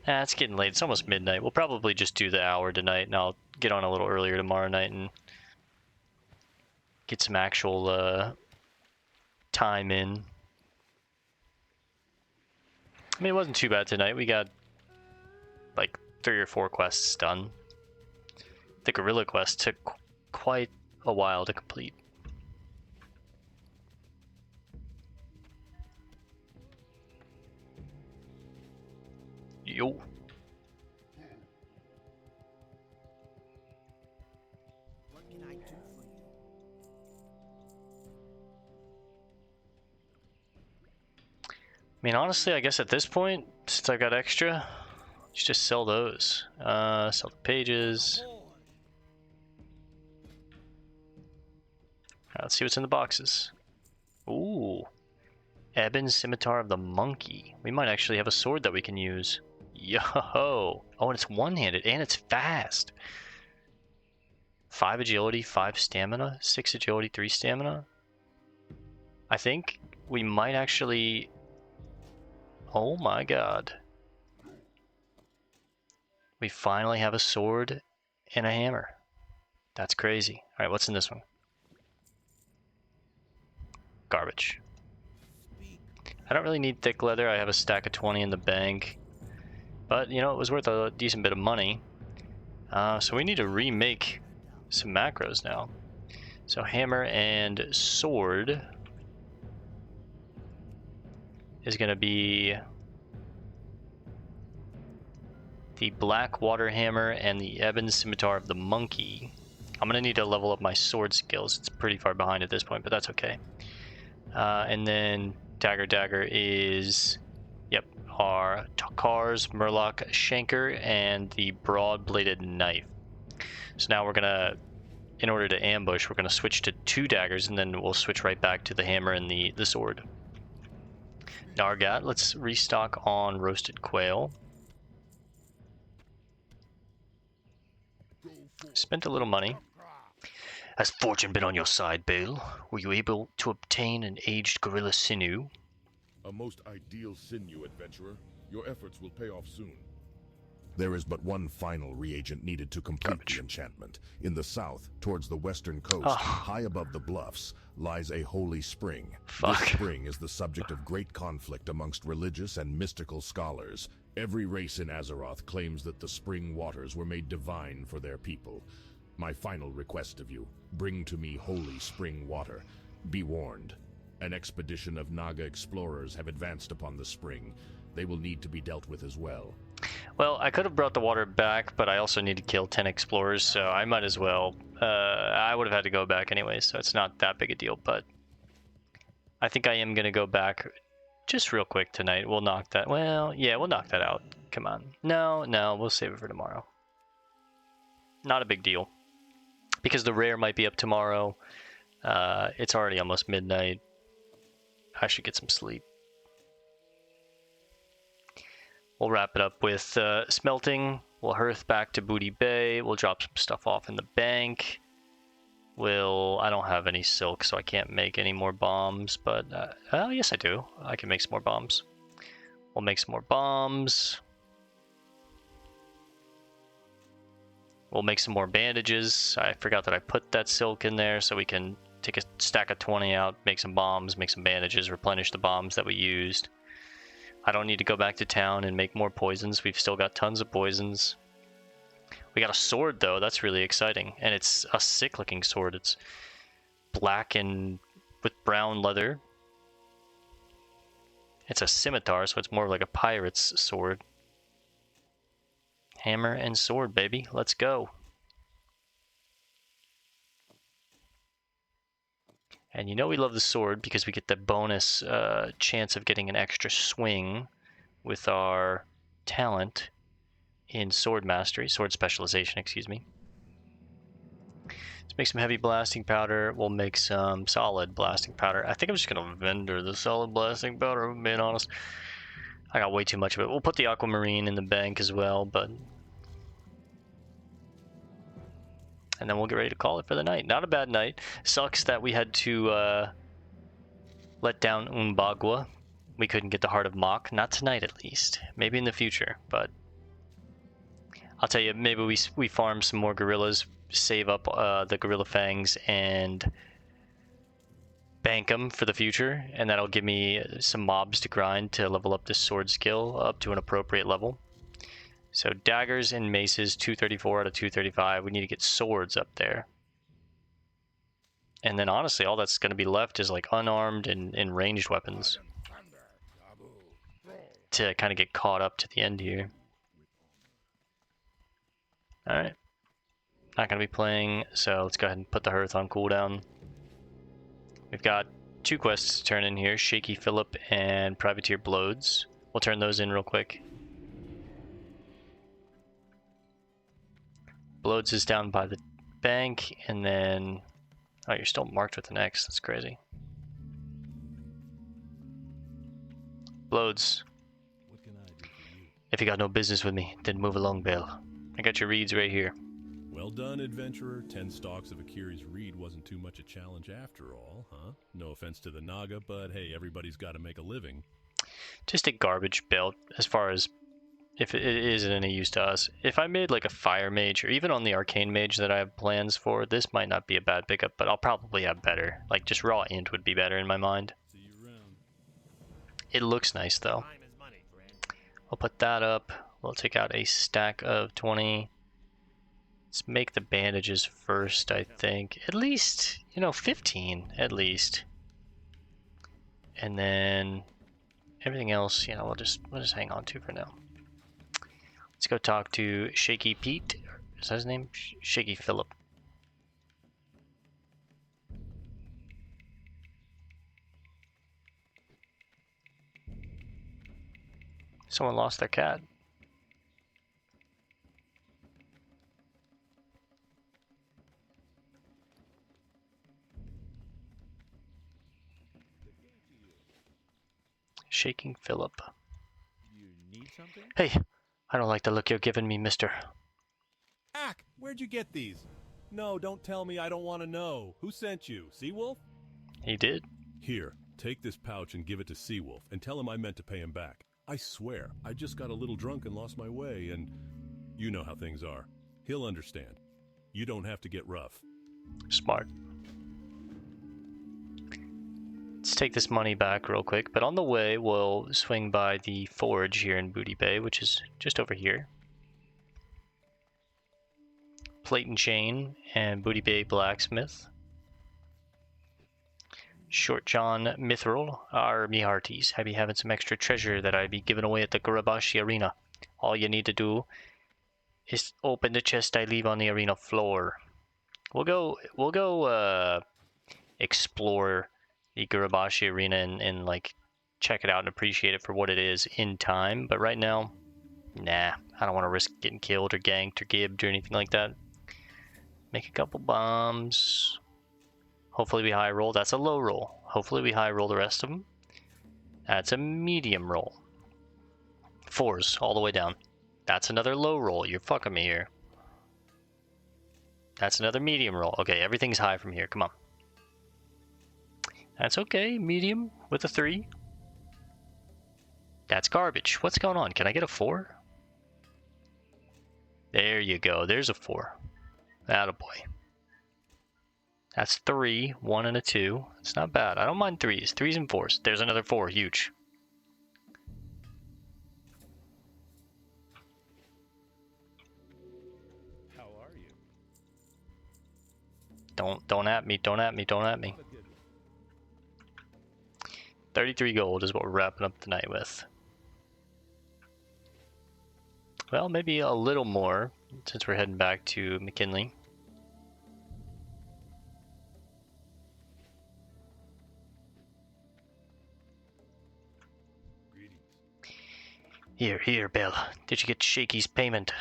it's getting late. It's almost midnight. We'll probably just do the hour tonight, and I'll get on a little earlier tomorrow night and get some actual time in. I mean, it wasn't too bad tonight. We got like 3 or 4 quests done. The gorilla quest took quite a while to complete. Yo. What can I do for you? I mean, honestly, I guess at this point, since I got extra, let's just sell those. Sell the pages. Alright, let's see what's in the boxes. Ooh. Ebon Scimitar of the Monkey. We might actually have a sword that we can use. Yo! Oh, and it's one-handed, and it's fast! 5 agility, 5 stamina, 6 agility, 3 stamina. I think we might actually... Oh my god. We finally have a sword and a hammer. That's crazy. Alright, what's in this one? Garbage. I don't really need thick leather. I have a stack of 20 in the bank. But, you know, it was worth a decent bit of money. So we need to remake some macros now. So hammer and sword is going to be the black water hammer and the ebon scimitar of the monkey. I'm going to need to level up my sword skills. It's pretty far behind at this point, but that's okay. And then dagger is, yep, our Takar's Murloc Shanker and the broad-bladed knife. So now we're gonna, in order to ambush, we're gonna switch to 2 daggers, and then we'll switch right back to the hammer and the sword. Nargat, let's restock on roasted quail. Spent a little money. Has fortune been on your side, Bale? Were you able to obtain an aged gorilla sinew? A most ideal sinew, adventurer. Your efforts will pay off soon. There is but one final reagent needed to complete the enchantment. In the south, towards the western coast, high above the bluffs, lies a holy spring. This spring is the subject of great conflict amongst religious and mystical scholars. Every race in Azeroth claims that the spring waters were made divine for their people. My final request of you, bring to me holy spring water. Be warned, an expedition of Naga explorers have advanced upon the spring. They will need to be dealt with as well. Well, I could have brought the water back, but I also need to kill 10 explorers, so I might as well. I would have had to go back anyway, so it's not that big a deal, but I think I am going to go back just real quick tonight. We'll knock that. Well, yeah, we'll knock that out. Come on. No, we'll save it for tomorrow. Not a big deal. Because the rare might be up tomorrow. It's already almost midnight. I should get some sleep. We'll wrap it up with smelting. We'll hearth back to Booty Bay. We'll drop some stuff off in the bank. I don't have any silk, so I can't make any more bombs, but, oh, yes I do. I can make some more bombs. We'll make some more bombs. We'll make some more bandages. I forgot that I put that silk in there, so we can take a stack of 20 out, make some bombs, make some bandages, replenish the bombs that we used. I don't need to go back to town and make more poisons. We've still got tons of poisons. We got a sword, though. That's really exciting. And it's a sick-looking sword. It's black and with brown leather. It's a scimitar, so it's more like a pirate's sword. Hammer and sword, baby. Let's go. And you know we love the sword because we get the bonus chance of getting an extra swing with our talent in sword mastery, sword specialization, excuse me. Let's make some heavy blasting powder. We'll make some solid blasting powder. I think I'm just gonna vendor the solid blasting powder, if I'm being honest. I got way too much of it. We'll put the aquamarine in the bank as well, but... And then we'll get ready to call it for the night. Not a bad night. Sucks that we had to let down Umbagua. We couldn't get the Heart of Mach. Not tonight, at least. Maybe in the future, but... I'll tell you, maybe we farm some more gorillas, save up the gorilla fangs, and bank them for the future, and that'll give me some mobs to grind to level up this sword skill up to an appropriate level. So daggers and maces, 234 out of 235. We need to get swords up there. And then honestly, all that's going to be left is like unarmed and ranged weapons to kind of get caught up to the end here. Alright. Not going to be playing, so let's go ahead and put the Hearth on cooldown. We've got 2 quests to turn in here, Shaky Philip and Privateer Blodes. We'll turn those in real quick. Blodes is down by the bank, and then... Oh, you're still marked with an X. That's crazy. Blodes. What can I do for you? If you got no business with me, then move along, Bill. I got your reeds right here. Well done, adventurer. 10 stalks of Akiris Reed wasn't too much a challenge after all, huh? No offense to the Naga, but hey, everybody's got to make a living. Just a garbage build, as far as if it isn't any use to us. If I made like a fire mage, or even on the arcane mage that I have plans for, this might not be a bad pickup, but I'll probably have better. Like, just raw int would be better in my mind. See you around. It looks nice, though. I'll put that up. We'll take out a stack of 20. Let's make the bandages first, I think. At least, 15, at least. And then everything else, we'll just hang on to for now. Let's go talk to Shaky Pete. Is that his name? Shaky Philip. Someone lost their cat. Shaking Philip. You need something? Hey, I don't like the look you're giving me, mister. Ack, where'd you get these? No, don't tell me, I don't want to know. Who sent you? Seawolf? He did. Here, take this pouch and give it to Seawolf, and tell him I meant to pay him back. I swear, I just got a little drunk and lost my way, and you know how things are. He'll understand. You don't have to get rough. Smart. Let's take this money back real quick, but on the way we'll swing by the forge here in Booty Bay, which is just over here. Plate and Chain and Booty Bay Blacksmith. Short John Mithril, our me hearties. I be having some extra treasure that I be giving away at the Gurabashi Arena. All you need to do is open the chest I leave on the arena floor. We'll go explore the Gurabashi Arena and like check it out and appreciate it for what it is in time. But right now, nah, I don't want to risk getting killed or ganked or gibbed or anything like that. Make a couple bombs. Hopefully we high roll. That's a low roll. Hopefully we high roll the rest of them. That's a medium roll. 4s all the way down. That's another low roll. You're fucking me here. That's another medium roll. Okay, everything's high from here. Come on. That's okay. Medium with a 3. That's garbage. What's going on? Can I get a 4? There you go. There's a 4. Attaboy. That's 3, 1 and a 2. It's not bad. I don't mind 3s. 3s and 4s. There's another 4. Huge. How are you? Don't at me. Don't at me. Don't at me. 33 gold is what we're wrapping up the night with. Well, maybe a little more since we're heading back to McKinley. Here, Bill. Did you get Shaky's payment?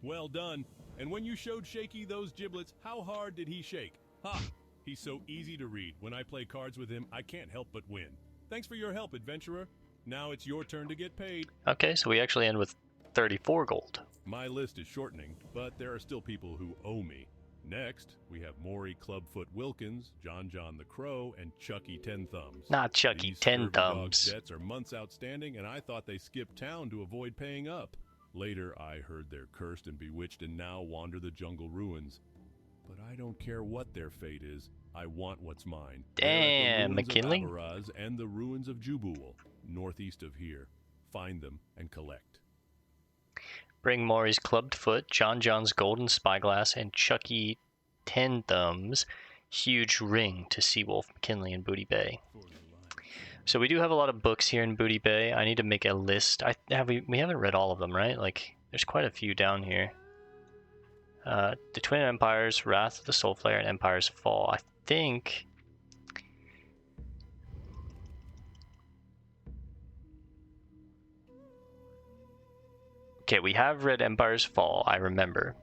Well done. And when you showed Shaky those giblets, how hard did he shake? Ha! He's so easy to read. When I play cards with him, I can't help but win. Thanks for your help, adventurer. Now it's your turn to get paid. Okay, so we actually end with 34 gold. My list is shortening, but there are still people who owe me. Next, we have Maury Clubfoot Wilkins, John the Crow, and Chucky Ten Thumbs. Not Chucky These Ten scurvy dogs' Thumbs. debts are months outstanding, and I thought they skipped town to avoid paying up. Later, I heard they're cursed and bewitched and now wander the jungle ruins. But I don't care what their fate is. I want what's mine. Damn, McKinley. They're at the ruins of Abaraz and the ruins of Jubul, northeast of here. Find them and collect. Bring Maury's clubbed foot, John's golden spyglass, and Chucky Ten Thumbs' huge ring to Seawolf, McKinley, and Booty Bay. So we do have a lot of books here in Booty Bay. I need to make a list. We haven't read all of them, right? Like, there's quite a few down here. The Twin Empires, Wrath of the Soulflayer, and Empire's Fall. I think... Okay, we have read Empire's Fall, I remember.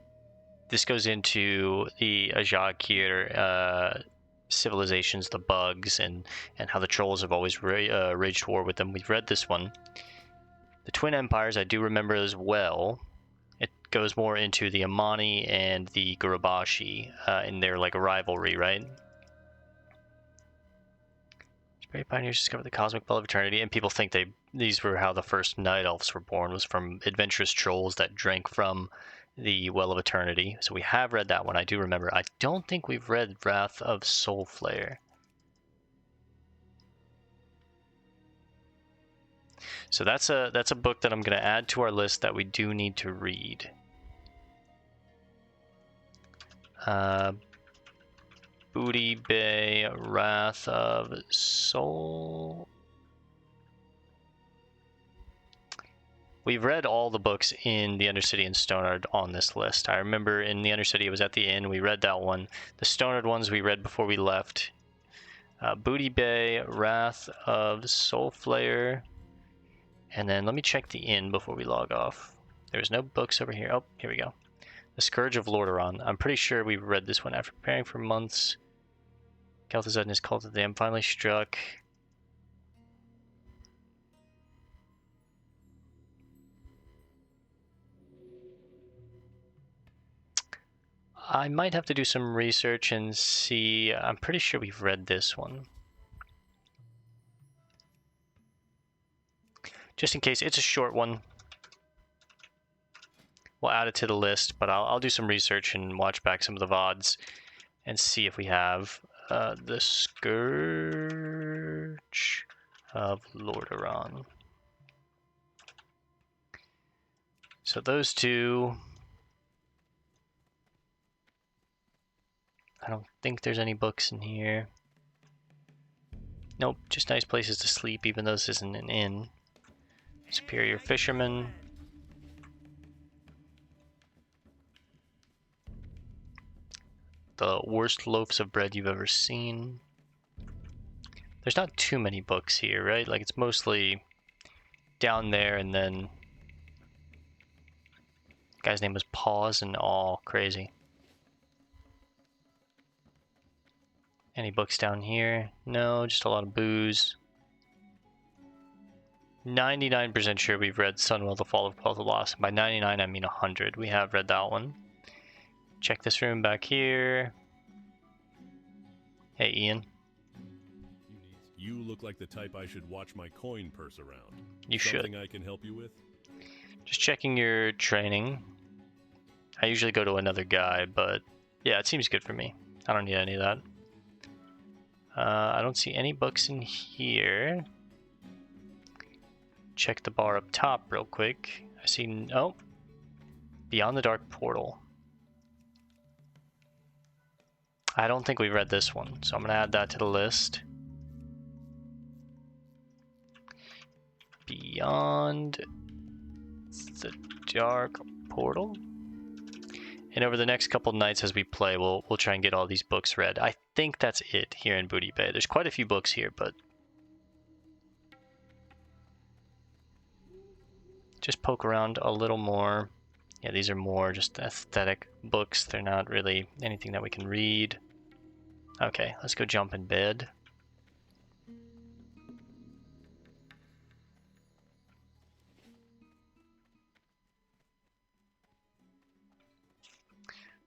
This goes into the Ajakir civilizations, the bugs, and how the trolls have always waged war with them. We've read this one. The Twin Empires, I do remember as well. It goes more into the Amani and the Gurubashi in their like rivalry, right? Great pioneers discovered the cosmic well of eternity, and people think these were how the first night elves were born, was from adventurous trolls that drank from the well of eternity. So we have read that one. I do remember. I don't think we've read Wrath of Soulflayer. So that's a book that I'm going to add to our list that we do need to read. Booty Bay, Wrath of Soul. We've read all the books in the Undercity and Stonard on this list. I remember in the Undercity it was at the inn. We read that one. The Stonard ones we read before we left. Booty Bay, Wrath of Soulflayer. And then let me check the inn before we log off. There's no books over here. Oh, here we go. The Scourge of Lordaeron. I'm pretty sure we read this one after preparing for months. Kel'Thuzad and his cult of the Dam finally struck. I might have to do some research and see. I'm pretty sure we've read this one. Just in case, it's a short one. We'll add it to the list, but I'll do some research and watch back some of the VODs and see if we have the Scourge of Lordaeron. So those two. I don't think there's any books in here. Nope, just nice places to sleep, even though this isn't an inn. Superior Fisherman. The worst loaves of bread you've ever seen. There's not too many books here, right? Like, it's mostly down there, and then the guy's name was Pause and all crazy. Any books down here? No, just a lot of booze. 99% sure we've read Sunwell, The Fall of Quel'Thalas. By 99, I mean 100. We have read that one. Check this room back here. Hey, Ian. You look like the type I should watch my coin purse around. You should. Something I can help you with? Just checking your training. I usually go to another guy, but yeah, it seems good for me. I don't need any of that. I don't see any books in here. Check the bar up top real quick. I see, oh, Beyond the Dark Portal. I don't think we've read this one, so I'm going to add that to the list. Beyond the Dark Portal. And over the next couple nights as we play, we'll try and get all these books read. I think that's it here in Booty Bay. There's quite a few books here, but just poke around a little more. Yeah, these are more just aesthetic books. They're not really anything that we can read. Okay, let's go jump in bed.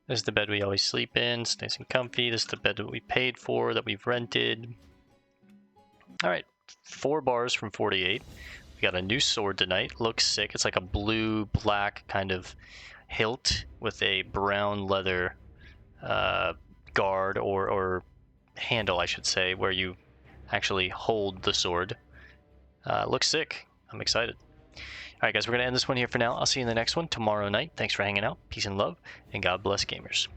This is the bed we always sleep in. It's nice and comfy. This is the bed that we paid for, that we've rented. Alright, 4 bars from 48. We got a new sword tonight. Looks sick. It's like a blue-black kind of hilt with a brown leather guard or handle, I should say, where you actually hold the sword. Looks sick. I'm excited. Alright guys, we're going to end this one here for now. I'll see you in the next one tomorrow night. Thanks for hanging out. Peace and love, and God bless gamers.